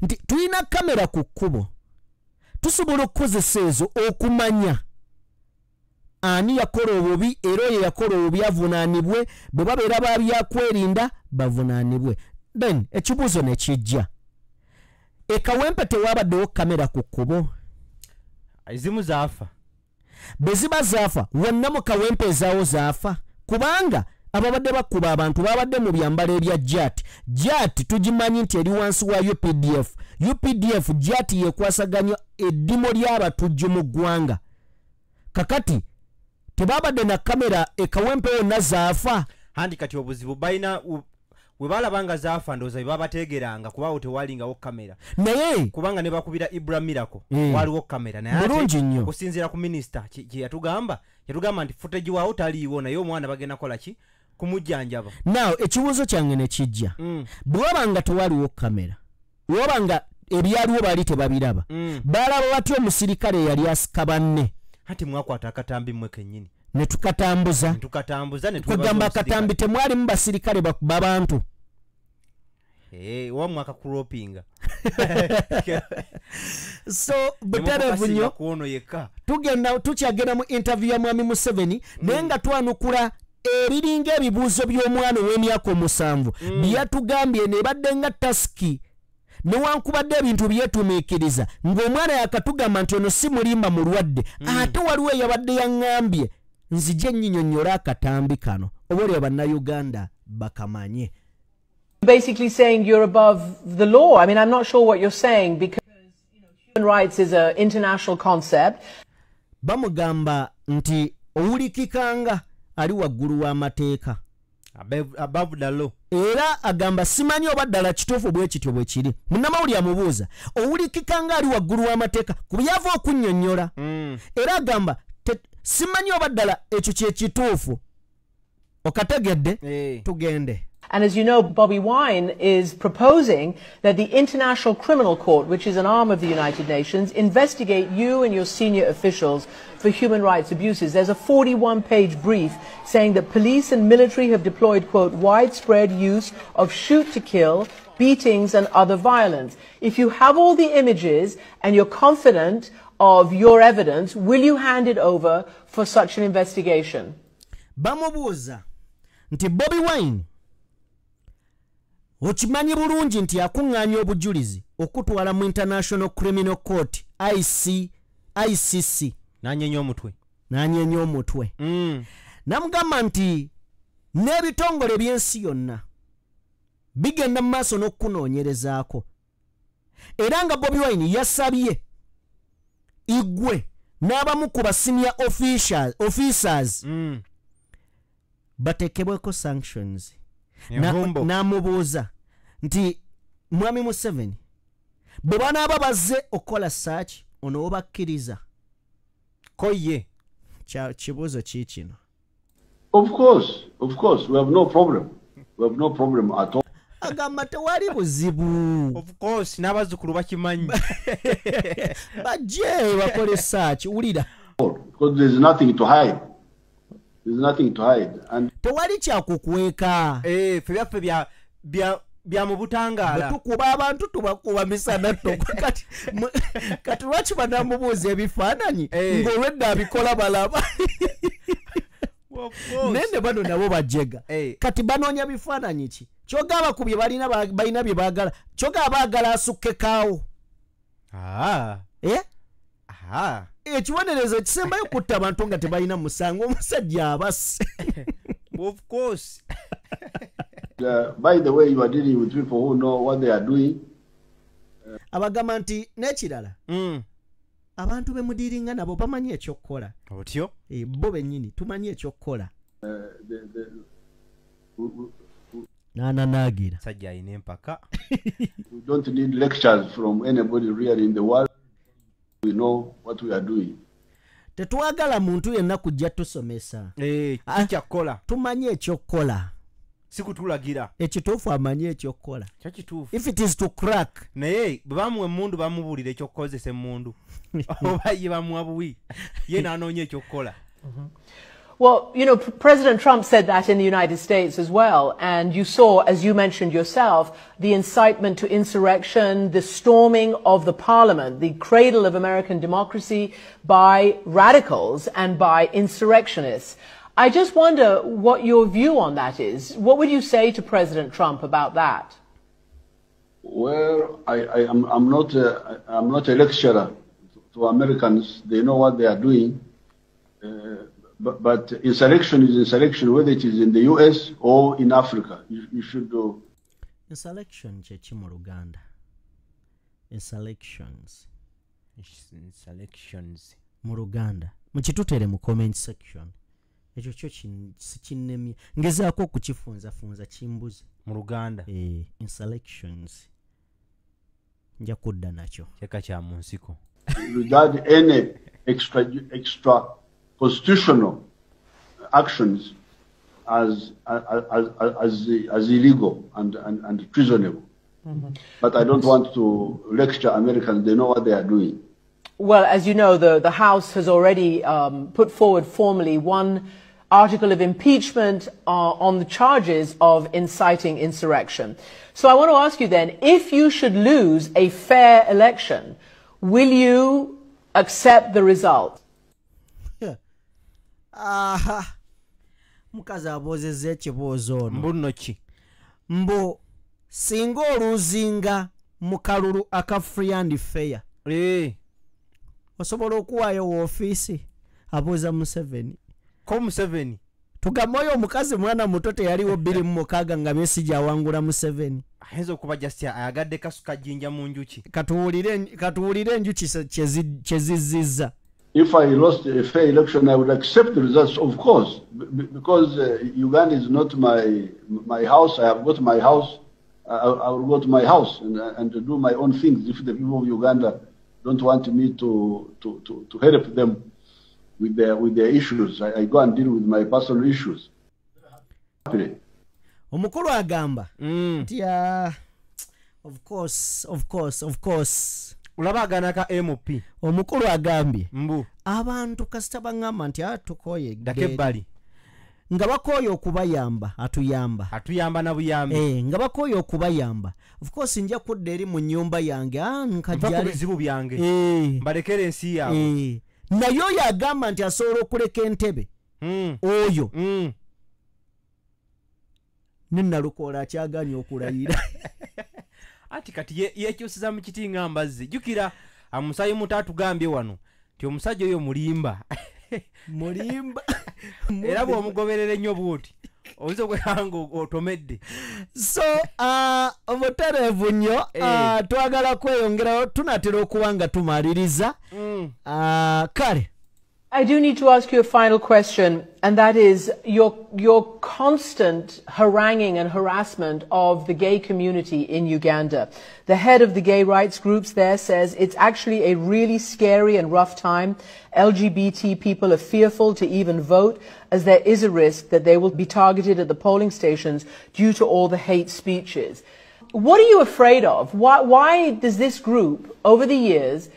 A: nti tulina kamera ku kkubo, tusobola okukozesa ezo okumanya ani yakola obubi era oyo yakola obubi avunaanibwe, bwe babeera babyakwerinda bavunaanibwe. Then ekibuuzo ne kijja, ekawempe tewabaddewo kamera ku kkubo?
G: Ezimu zaafa.
A: Bwe ziba zaafa wonna mu kawempe ezaawo zaafa, kubanga ababadde bakuba abantu babadde mu byambalo ebya JAT tugimanyi nti eri wansi wa UPDF JAT yekwasaganya eddimo ly'abatujju mu ggwanga. Kakati tebabadde na kamera ekawempe wonna zaafa.
G: Handi kati obuzibu balina we balabanga zaafa ndooza bye babategeranga kubaawo tewalingawo kamera.
A: Naye
G: kubanga ne bakubira Ibrahim Miracle waliwo kamera. Naye okusinziira ku minisita kye yatugamba nti footage waawo taliiwo, naye omwana bagenda kola ki? Kumujjanjaba.
A: Now ekibuuzo kyange ne kijja, bw'obanga tewaliwo kamera, bw'obanga ebyaliwo baali tebabiraba, balaba batya omusirikale yali asika banne?
G: Hati mwakwata akatambi mmwe kennyini
A: ne tukatambuza kwegamba akatambi temwali mu basirikale bakuba bantu.
G: Wa mwaka kuropinga.
A: So buterevu nnyo tukyagenda mu interview ya Mwami Museveni naye nga twanukula ebiringa ebibuuzo by'omwana ow'emyaka 7 byatugambye ne badde nga tasiki newankubadde ebintu byetumiikiriza ng'omwana yakatugamba nti ono si mulimba mulwadde ate waliwo eyabadde yaŋŋambye nzije nnyinnyonnyola akatambi kano oba olyo bannayuganda bakamanye.
K: Basically saying you're above the law. I mean, I'm not sure what you're saying because human rights is an international concept.
A: Bamugamba nti owulikikanga ali waggulu w'amateeka,
G: above the law.
A: Era agamba simanyi oba ddala kituufu bwe kityo bwe kiri. Munnamawulire amubuuza owulikikanga ali waggulu w'amateeka ku byava okunnyonnyola. Era agamba simanyi oba ddala ekyo kye kituufu. Okategedde? Tugende.
K: And as you know, Bobby Wine is proposing that the International Criminal Court, which is an arm of the United Nations, investigate you and your senior officials for human rights abuses. There's a 41-page brief saying that police and military have deployed, quote, widespread use of shoot to kill, beatings and other violence. If you have all the images and you're confident of your evidence, will you hand it over for such an investigation?
A: Bamubuuza nti Bobby Wine okimanyi bulungi nti akuŋŋaanya obujulizi okutwala mu International Criminal Court ICC. N'anyenya omutwe. Namugamba nti n'ebitongole by'ensi yonna bigenda mu maaso n'okunoonyerezaako. Era nga Bobby Wine yasabye igwe n'abamu ku senior officers batekebweko sanctions. N'amubuuza nti Mwami Museveni bwe banaaba bazze okola search ono obakkiriza ko ye kibuuzo ki kino?
L: Of course we have no problem. We have no problem at all.
A: Agamba tewali buzibu.
G: Of course, n'abazzukulu bakimanyi.
A: Bajje bakole search ulira.
L: Because there's nothing to hide. There's nothing to hide. And
A: tewali kya kukweka.
G: Ffe byaffe bya mu butangaala.
A: Tukuba abantu tubakuba misana toko kati lwaki banamubuuza ebifaananyi ng'olwedda abikola balaba. Nende bano nabo bajega. Kati banoonya bifaananyi ki? Kyogaba ku bye balina bye baagala. Kyogaba baagala asukke kaawo. Ekibonerezo kisembayo kutta abantu nga tebalina musango omusajja abase.
G: Of course.
L: By the way, you are dealing with people who know what they are doing.
A: Abagamba nti n'ekirala. Abantu be mudiringa nabo bamanyi ekyokukola.
G: Otyo?
A: Bo bennyini tumanyi ekyokukola. Nagira.
G: Sajja ayina empaka.
L: We don't need lectures from anybody really in the world. We know what we are doing.
A: Tetwagala muntu yenna kujja tusomesa.
G: Kyakola.
A: Tumanyi ekyokukola.
G: Sikutulagira.
A: Ekituufu amanyi ekyokukola.
G: Kyakituufu.
A: If it is to crack.
G: Naye bwe bamuwa emmundu bamubuulira ekyokukozesa emmundu. Oba ye bamuwa buwi. Ye n'anoonya ekyokukola.
K: Well, you know, President Trump said that in the United States as well. And you saw, as you mentioned yourself, the incitement to insurrection, the storming of the parliament, the cradle of American democracy by radicals and by insurrectionists. I just wonder what your view on that is. What would you say to President Trump about that?
L: Well, I'm not a lecturer to Americans. They know what they are doing. But insurrection is insurrection, whether it is in the US or in Africa. You should do.
A: Insurrection chechi mu Luganda. Insurrections mu Luganda. Mukitutere mu comment section. Ekyo kyo sikinnemye. Ngezaako okukifunza kimbuze
G: mu Luganda.
A: Insurrections. Nja kudda nakyo.
G: Kyeka kya mu nsiko.
L: Without any extra constitutional actions as illegal and treasonable. But I don't want to lecture Americans. They know what they are doing.
K: Well, as you know, the House has already put forward formally one article of impeachment on the charges of inciting insurrection. So I want to ask you then, if you should lose a fair election, will you accept the result?
A: Mukazi abozezza ekibuuzo ono.
G: Mbuno ki?
A: Mbu singa oluzinga mu kalulu aka free and fair. Osobola okuwaayo woofiisi abuuza Museveni.
G: Ko Museveni?
A: Tugamba oyo omukazi mwana muto teyaliwo 26 nga Besigye awangula Museveni.
G: Ayinza okuba just ayagadde kasuka jjinja mu njuki.
A: Katuwulire enjuki kyezizizza.
L: If I lost a fair election, I would accept the results, of course, because Uganda is not my house. I have got my house. I will go to my house and to do my own things. If the people of Uganda don't want me to help them with their issues, I go and deal with my personal issues.
A: Omukulu agamba. Of course.
G: Ulabagana ka MP.
A: Omukulu agambye.
G: Mbu.
A: Abantu kasita bangamba nti atukoye.
G: Dakebbali.
A: Nga bakoye okubayamba, atuyamba.
G: Atuyamba na buyambi.
A: Nga bakoye okubayamba. Of course nja kudda eri mu nnyumba yange.
G: Nkajjale. Mpa bizibu byange. Mbalekere ensi yaabwe.
A: Naye oyo agamba nti asobola okuleka entebe. Oyo. Nennalukola akyaganya okulayira.
G: Ati kati yekyusiza mu kiti nga mbazzi. Jukira amusayi mutatu gambye wano. Ti omusajja oyo mulimba.
A: Mulimba.
G: Era bw'omugoberera ennyo bw'oti. Oyinza okwekanga otomedde.
A: So, obutereevu nnyo. Twagala kweyongerayo tunatera okuba nga tumaliriza. Kale.
K: I do need to ask you a final question, and that is your constant haranguing and harassment of the gay community in Uganda. The head of the gay rights groups there says it's actually a really scary and rough time. LGBT people are fearful to even vote, as there is a risk that they will be targeted at the polling stations due to all the hate speeches. What are you afraid of? Why does this group, over the years,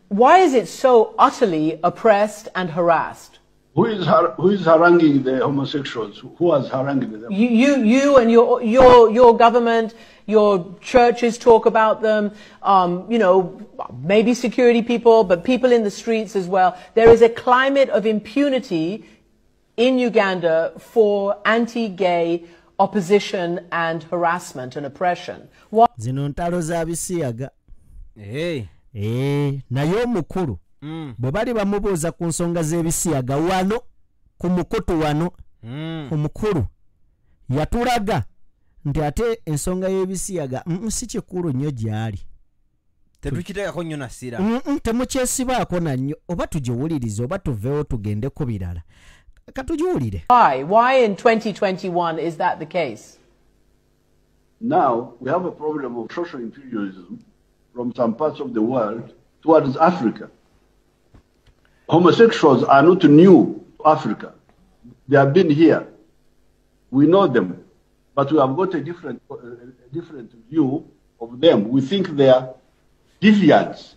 K: why is it so utterly oppressed and harassed?
L: Who is haranguing the homosexuals? Who has harangued them?
K: You and your government, your churches talk about them. You know, maybe security people, but people in the streets as well. There is a climate of impunity in Uganda for anti-gay opposition and harassment and oppression.
A: Zino ntalo za bisiyaga. Naye omukulu bwe bali bamubuuza ku nsonga z'ebisiyaga wano ku mukutu wano omukulu yatulaga nti ate ensonga y'ebisiyaga si kikulu nnyo gy'ali.
G: Tetukiteekako nnyo nasira.
A: Temukyesibaako na nnyo, oba tugiwulirize oba tuveewo tugende ku birala. Katugiwulire.
K: Why in 2021 is that the case?
L: Now we have a problem of social imperialism from some parts of the world towards Africa. Homosexuals are not new to Africa. They have been here. We know them, but we have got a different view of them. We think they are deviants.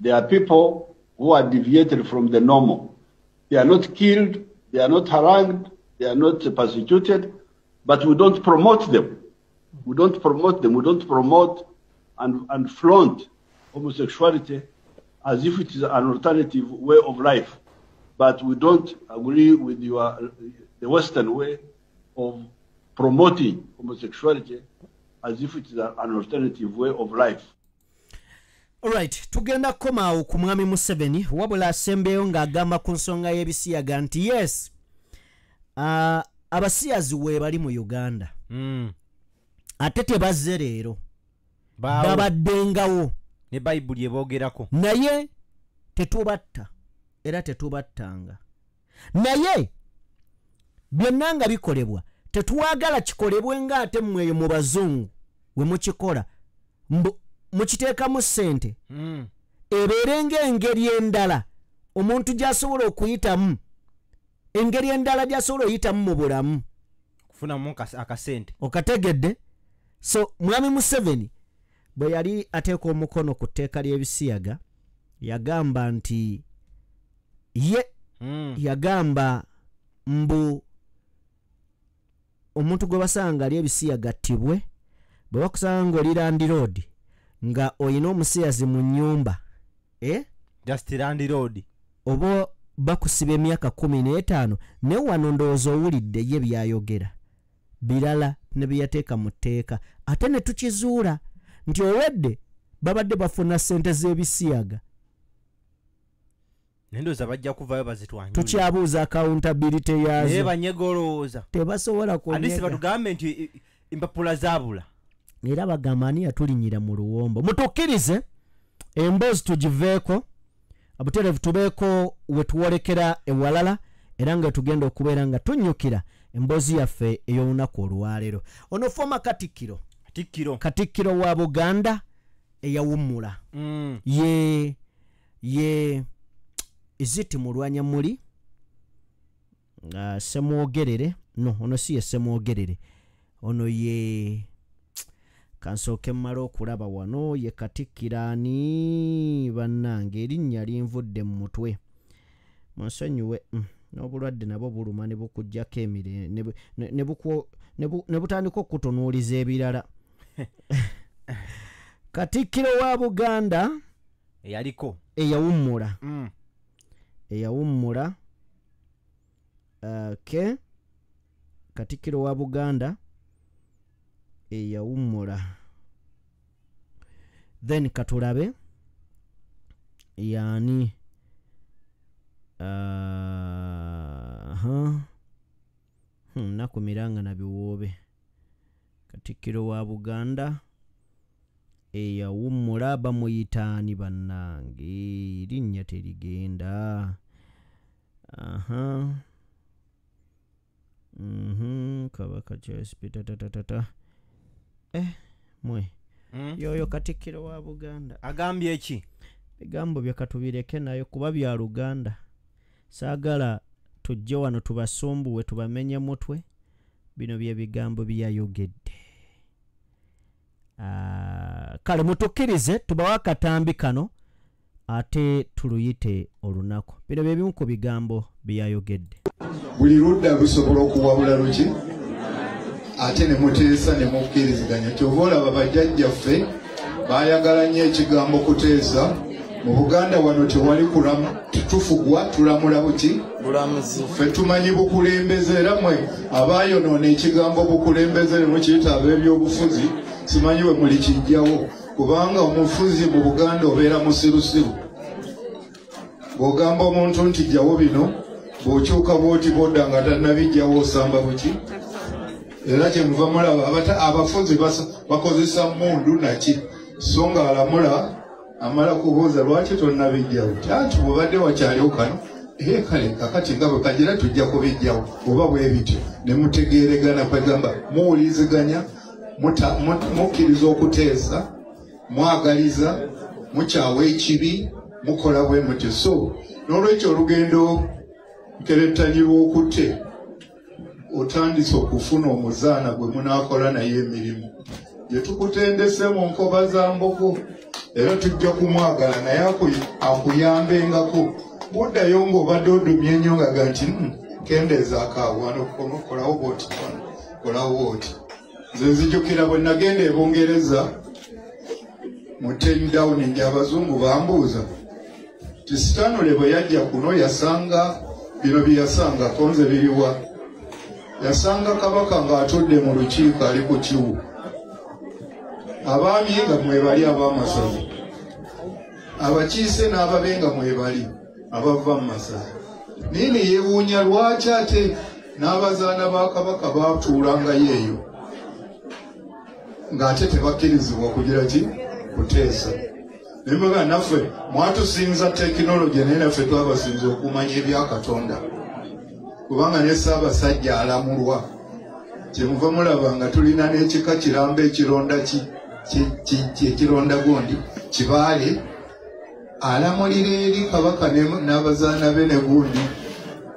L: They are people who are deviated from the normal. They are not killed, they are not harangued, they are not persecuted, but we don't promote them. We don't promote them. We don't promote and flaunt homosexuality as if it is an alternative way of life. But we don't agree with the Western way of promoting homosexuality as if it is an alternative way of life.
A: Alright, tugenda komaawo ku mwami Museveni wabula asembeyo ng'agamba ku nsonga y'ebisiyaga nti yes, abasiyazi we bali mu Uganda. Ate tebazze leero. Babaddengawo.
G: Ne Bayibuli eboogerako.
A: Naye tetubatta era tetubattanga. Naye byonna nga bikolebwa tetwagala kikolebwe ng'ate mmwe mu bazungu we mukikola. Mukiteekamu ssente ebeere ng'engeri endala omuntu gy'asobola okuyitamu, engeri endala gy'asobola oyitamu mu bulamu
G: kufunamu akasente.
A: Okategedde? So mwami Museveni bwe yali ateeka omukono ku tteeka ly'ebisiyaga yagamba nti yagamba mbu omuntu gwe basanga ali ebisiyaga ttibwe bwe bakusanga ng'oli Land Road nga oyina omusiyazi mu nnyumba
G: just Land Road
A: oba bakusiba emyaka 15 ne wano ndowooza owulidde ye byayogera birala ne byeyateeka mu tteeka ate ne tukizuula nti owedde babadde bafuna ssente z'ebisiyaga.
G: Nendoza bajja kuvaayo bazitwanye.
A: Tukyabuuza accountability yazo.
G: Naye banyegolooza.
A: Tebasobola kunyega.
G: Adisi batugambe nti empapula zaabula.
A: Era bagamba ani yatulinyira mu luwombo. Mutukkirize emboozi tugiveeko abuterevu tubeeko we tuwolekera ewalala era nga tugenda okubeera nga tunnyukira emboozi yaffe ey'olunaku olwaleero. Ono former Katikkiro wa Buganda eyawummula. Ye iziti mulwanya muli Semwogerere. No, ono si ye Semwogerere. Ono ye kansooke mmala okulaba wano ye Katikkiraani bannange erinnya linvudde mu mutwe. Munsonyiwe n'obulwadde nabwo buluma ne bukujjako emire ne butandika okutunuuliza ebirala. Katikkiro wa Buganda
G: eyaliko
A: eyawummula. Eyawummula. Katikkiro wa Buganda eyawummula. Then katulabe yani nakumiranga na biwoobe. Katikkiro wa Buganda eyawummula bamuyitaani bannange erinnya terigenda. Kabaka kyespitatatata mwe yoyo Katikkiro wa Buganda
G: agambye eki
A: bigambo bye katubireke nayo kuba bya Luganda. Saagala tujje wano tubasumbuwe tubamenye mutwe. Bino bye bigambo byayogedde. Kale mutukkirize tubawa akatambi kano ate tuluyite olunaku. Bino bye bimu ku bigambo byayogedde.
M: Buli ludda lusobola okuwabula luki ate ne muteesa ne mukkiriziganya. Kyova olaba bajjajjaffe baayagala nnyo ekigambo kuteesa. Mu Buganda wano tewali tufugwa tulamula buki bulamuzi. Ffe tumanyi bukulembeze era mwe abaayonoona ekigambo bukulembeze ne mukiyita ab'ebyobufuzi simanyi we muli kijjawo kubanga omufuzi mu Buganda obeera musirusiru. Bw'ogamba omuntu nti jjawo bino bw'okyuka bw'oti bodda nga tannabijjawo osamba buki. Era kyemuva mulaba abafuzi bakozesa mmundu naki so nga alamula amala kubuuza lwaki tonnabijjawo anti bw'obadde wakyaliwo kano kale kakati nga bwe kagira tujja kubijjawo oba bwe bityo ne mutegeeregana kwegamba muwuliziganya mukkiriza okuteesa mwagaliza mukyawa ekibi mukola bwe mutyo. So n'olwekyo olugendo nkerettanyi lw'okutte otandise okufuna omuzaana gwe munaakola naye emirimu gye tukutendese mu nkoba za mboko era tujja kumwagala naye akuyambengako. Buddayo ng'obadde odumye nnyo nga nti kendeeza akaawano kolawo bwoti kolawo bwoti. Nze nzijukira bwe nagenda e Bungereza mu 10 Downing abazungu bambuuza ti Stanley bwe yajja kuno yasanga bino bye yasanga konze biriwa. Yasanga kabaka ng'atudde mu lukiiko ali ku kiwu. Abaami nga mwebali ab'amasaza, abakiise n'ababe nga mwebali abava mu masaza. Nini yeewuunya lwaki ate n'abazaana ba kabaka baatuulangayo eyo ng'ate tebakkirizibwa kugira ki kuteesa. Nembaga naffe mwatusinza tekinologiya naye naffe twabasinza okumanya ebya Katonda kubanga ne Ssaabasajja alamulwa. Kyemuva mulaba nga tulina n'ekika kiramba ekironda ekironda gundi Kibaale alamulira eri kabaka n'abazaana be ne gundi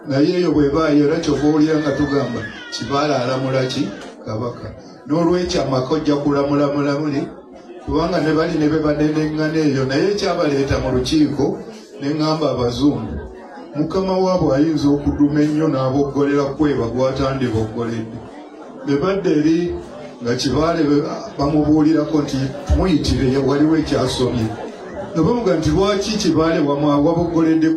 M: naye eyo bwebaayo era kyova owulira nga tugamba Kibaale alamula ki kabaka. N'olwekyo amaka ojja kulamula mulamuli kubanga ne bali ne be banenengana eyo naye ekyabaleeta mu lukiiko ne ŋŋamba Abazungu mukama waabwe ayinza okuduma ennyo n'aboggolera kweba gw'atandiboggoledde. Be badde eri nga Kibaale bamubuulirako nti muyitire waliwo ekyasomye nga bamuga nti lwaki Kibaale waboggoledde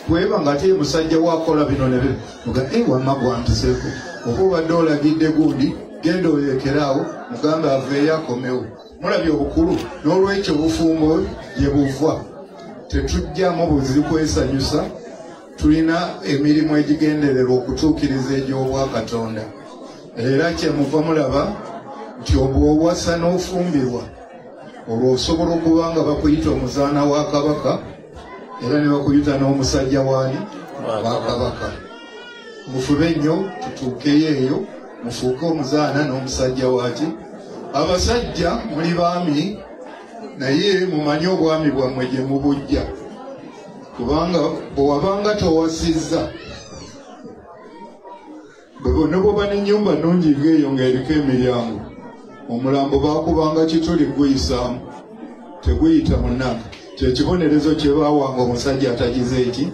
M: kweba ng'ate musajja waakola bino ne bino muga wamma gwampiseeko oba obadde olagidde gundi genda olekeraawo mugambe aveeyo akomewo. Mulabye obukulu n'olwekyo obufumbo gye buva tetujjamu buziri kwesanyusa. Tulina emirimu egigendererwa okutuukiriza egy'obwakatonda era kyemuva mulaba nti obw'owasa n'ofumbirwa olwo osobola okuba nga bakuyita omuzaana wa kabaka era ne bakuyita n'omusajja waani wa kabaka. Mufube nnyo tutuukeyo eyo mufuuke omuzaana n'omusajja waaki. Abasajja muli baami naye mumanye obwami bwammwe gye mubujja kubanga bwewabanga towasizza ne bwoba n'ennyumba nnungi ng'eyo ng'eriko emiryango omulambo baakubanga kituli guyisaamu teguyita munnange. Kyekibonerezo kye baawanga omusajja atagize eki.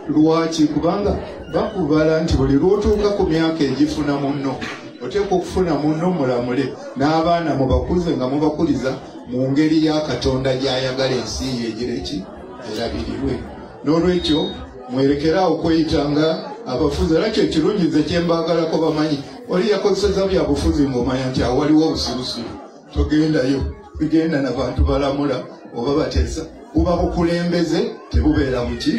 M: Lwaki? Kubanga bakubala nti buli lw'otuuka ku myaka egifuna munno oteekwa okufuna munno mulamule n'abaana mubakuze nga mubakuliza mu ngeri ya Katonda gy'ayagala ensi ye egireki erabirirwe. N'olwekyo mwerekeraawo kweyitanga abafuzi era kyo ekirungize kye mbaagalako bamanyi oli yakozeseza bya bufuzi ng'omanya nti awaliwo obusirusiru togendayo bigenda n'abantu balamula oba bateesa buba bukulembeze tebubeera muki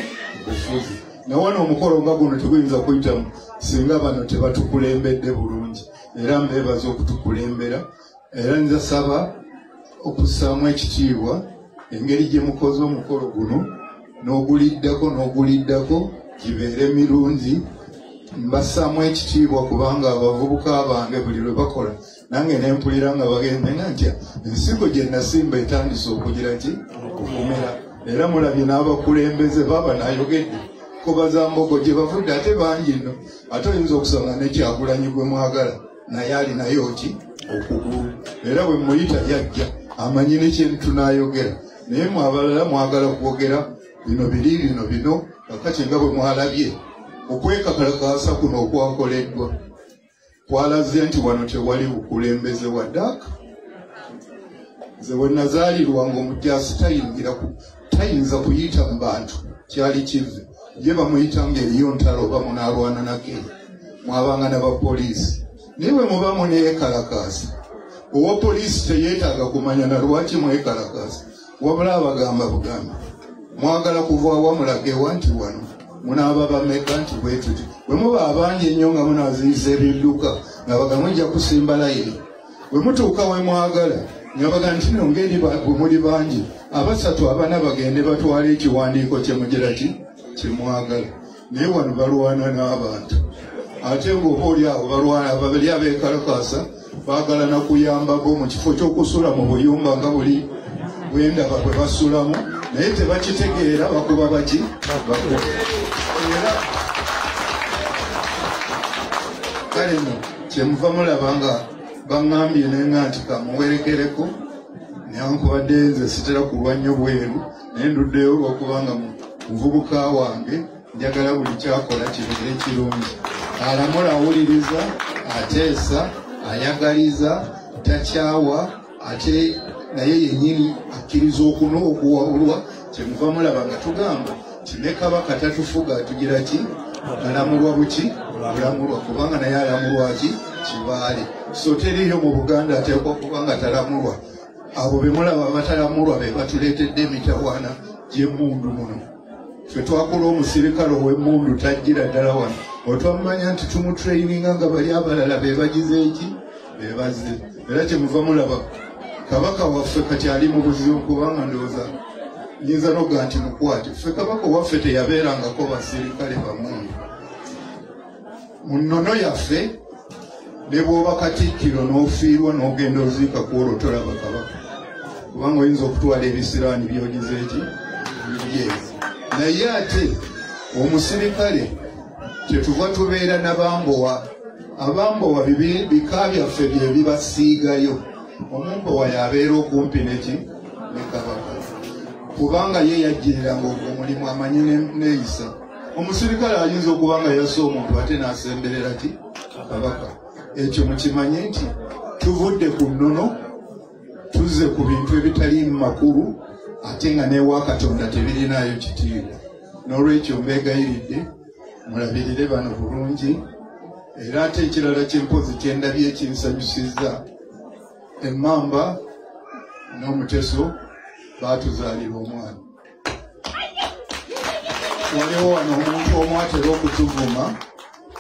M: bufuzi. Nawano omukolo nga guno teguyinza kuyitamu singa bano tebatukulembedde bulungi era mbeebaza okutukulembera era nza saba okussaamu ekitiibwa engeri gye mukoze omukolo guno n'oguliddako gibeere mirungi. Mbassaamu ekitiibwa kubanga abavubuka bange buli lwe bakola nange ne mpulira nga bagenda nti ensigo gye nasimba etandise okugira ki okukomera. Era mulabye n'abakulembeze baba n'ayogedde ko Bazambogo gye bavudde ate bangi nno, ate oyinza okusanga ne Kyagulanyi gwe mwagala naye alinayo ki okugulu. Era bwe muyita yajja amanyi ne kintu tunaayogera, naye mwe abalala mwagala kwogera bino biri bino kakati nga bwe mwalabye okwekakalakasa kuno okwakoleddwa kwalaze nti wano tewali bukulembeze wa ddaka. Nze bwe nazaalirwa ng'omujaasi tayinza kuyita mu bantu kyali kive, ye bamuyita ng'eriyo ntalo oba munaalwana nake mwabanga n'abapoliisi. Naye bwe muba muneekalakaasa, owa poliisi teyeetaaga kumanya na lwaki mwekalakaasa, wabula abagamba bugambi mwagala kuva awamulage wanti wano munaaba bameka nti bwetuti. Bwe muba abangi ennyo nga munaaziyiza ebidduka nga baga mujja kusimba layiri, bwe mutuuka we mwagala nga baga nti no ngeri bwe muli bangi abasatu abana bagende batwala ekiwandiiko kye mugira ki kye mwagala. Naye wano balwana n'abantu, ate ng'oba oli awo balwana ababiri abeekalakaasa baagala na kuyamba bo mu kifo ky'okusula mu buyumba nga buli bwendaba bwe basulamu, naye tebakitegeera bakuba baki bakuba. Era kale nno kyemuva mulaba nga baŋŋambye nenga nti kamuwerekereko, newankubadde nze sitera kulwa nnyo bweru, naye nduddeyo olwokubanga muvubuka wange njagala buli kyakola kibeere kirungi. Alamula, awuliriza, ateesa, ayagaliza, takyawa, ate naye yennyini akkiriza okuwabulwa. Kyemuva mulaba nga tugamba kine Kabaka tatufuga tugira ki alamulwa buki bulamulwa, kubanga naye alamulwa ki Kibaale. So teriyo mu Buganda ateekwa kuba nga talamulwa. Abo be mulaba abatalamulwa be batuleetedde emitawaana gy'emmundu muno. Ffe twakola omusirikale ow'emmundu tajjira ddala wano, otwamanya nti tumutrayininga nga bali abalala be bagize eki be bazze. Era kyemuva mulaba Kabaka waffe kati ali mu buzibu kubanga ndowooza nyinza noga nti mukwate. Ffe Kabaka waffe teyabeerangako basirikale bamundu. Mu nnono yaffe ne bw'oba Katikkiro n'ofiirwa n'ogenda oziika kwolwo tolaba Kabaka, kubanga oyinza okutwala ebisiraani by'ogize eki biryezi. Naye ate omusirikale tetuva tubeera n'abambowa. Abambowa bika byaffe bye bibasiigayo. Omumbowa yabeera okumpi neki ne Kabaka, kubanga ye yajjiriranga omulimu amanyi neeyisa. Omusirikale ayinza okuba nga yasse omuntu ate n'asemberera ki Kabaka. Ekyo mukimanye nti tuvudde ku nnono tuzze ku bintu ebitali makulu ate nga n'ewa Katonda tebirinayo kitiibwa. N'olwekyo mbeegayiridde mulabirire bano bulungi. Era ate ekirala ky'empozi kyendabye ekinsanyusizza, Emmamba n'Omuteso baatuzaalira omwana. Waliwo wano omuntu omu atera okutuvuma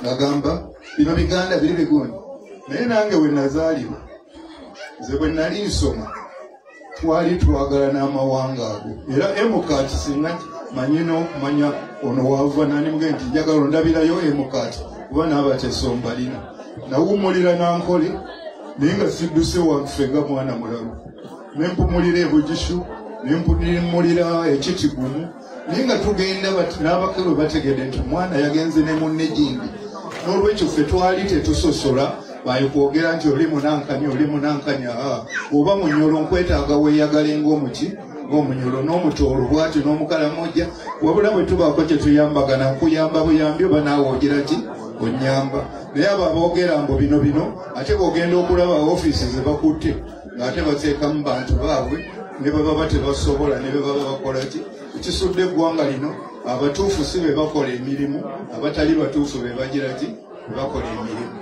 M: ng'agamba bino biganda biri bigundi. Naye nange we nazaalibwa, nze bwe nali nsoma twali twagala n'amawanga ago. Era Emukati singa manyino okumanya ono waava nanimuge nti njagala ondabirayo Emukati kuba n'Abateso mbalina. Nawumulira Nankole naye nga sidduse waffe nga mwana mulalu. Ne mpumulira e Bugishu, ne mpumulira e Kitigumu, naye nga tugenda n'abakulu bategedde nti omwana yagenze ne munne Gindi. N'olwekyo ffe twali tetusosola bayikwogera nti oli munankanya oba munyolo nkwetaaga weeyagale ng'omunyolo n'omutoolo bwati n'omukalamojja, wabula bwe tubaako kye tuyambagana nkuyamba buyambi oba naawe ogira ki onnyamba. Naye abo aboogera mbu bino ate bw'ogenda okulaba ofiisi ze bakutte ng'ate bateekamu bantu baabwe ne baba tebasobola ne be baba bakola ki. Ekisudde eggwanga lino abatuufu si be bakola emirimu, abatali batuufu be bagira ki be bakola emirimu.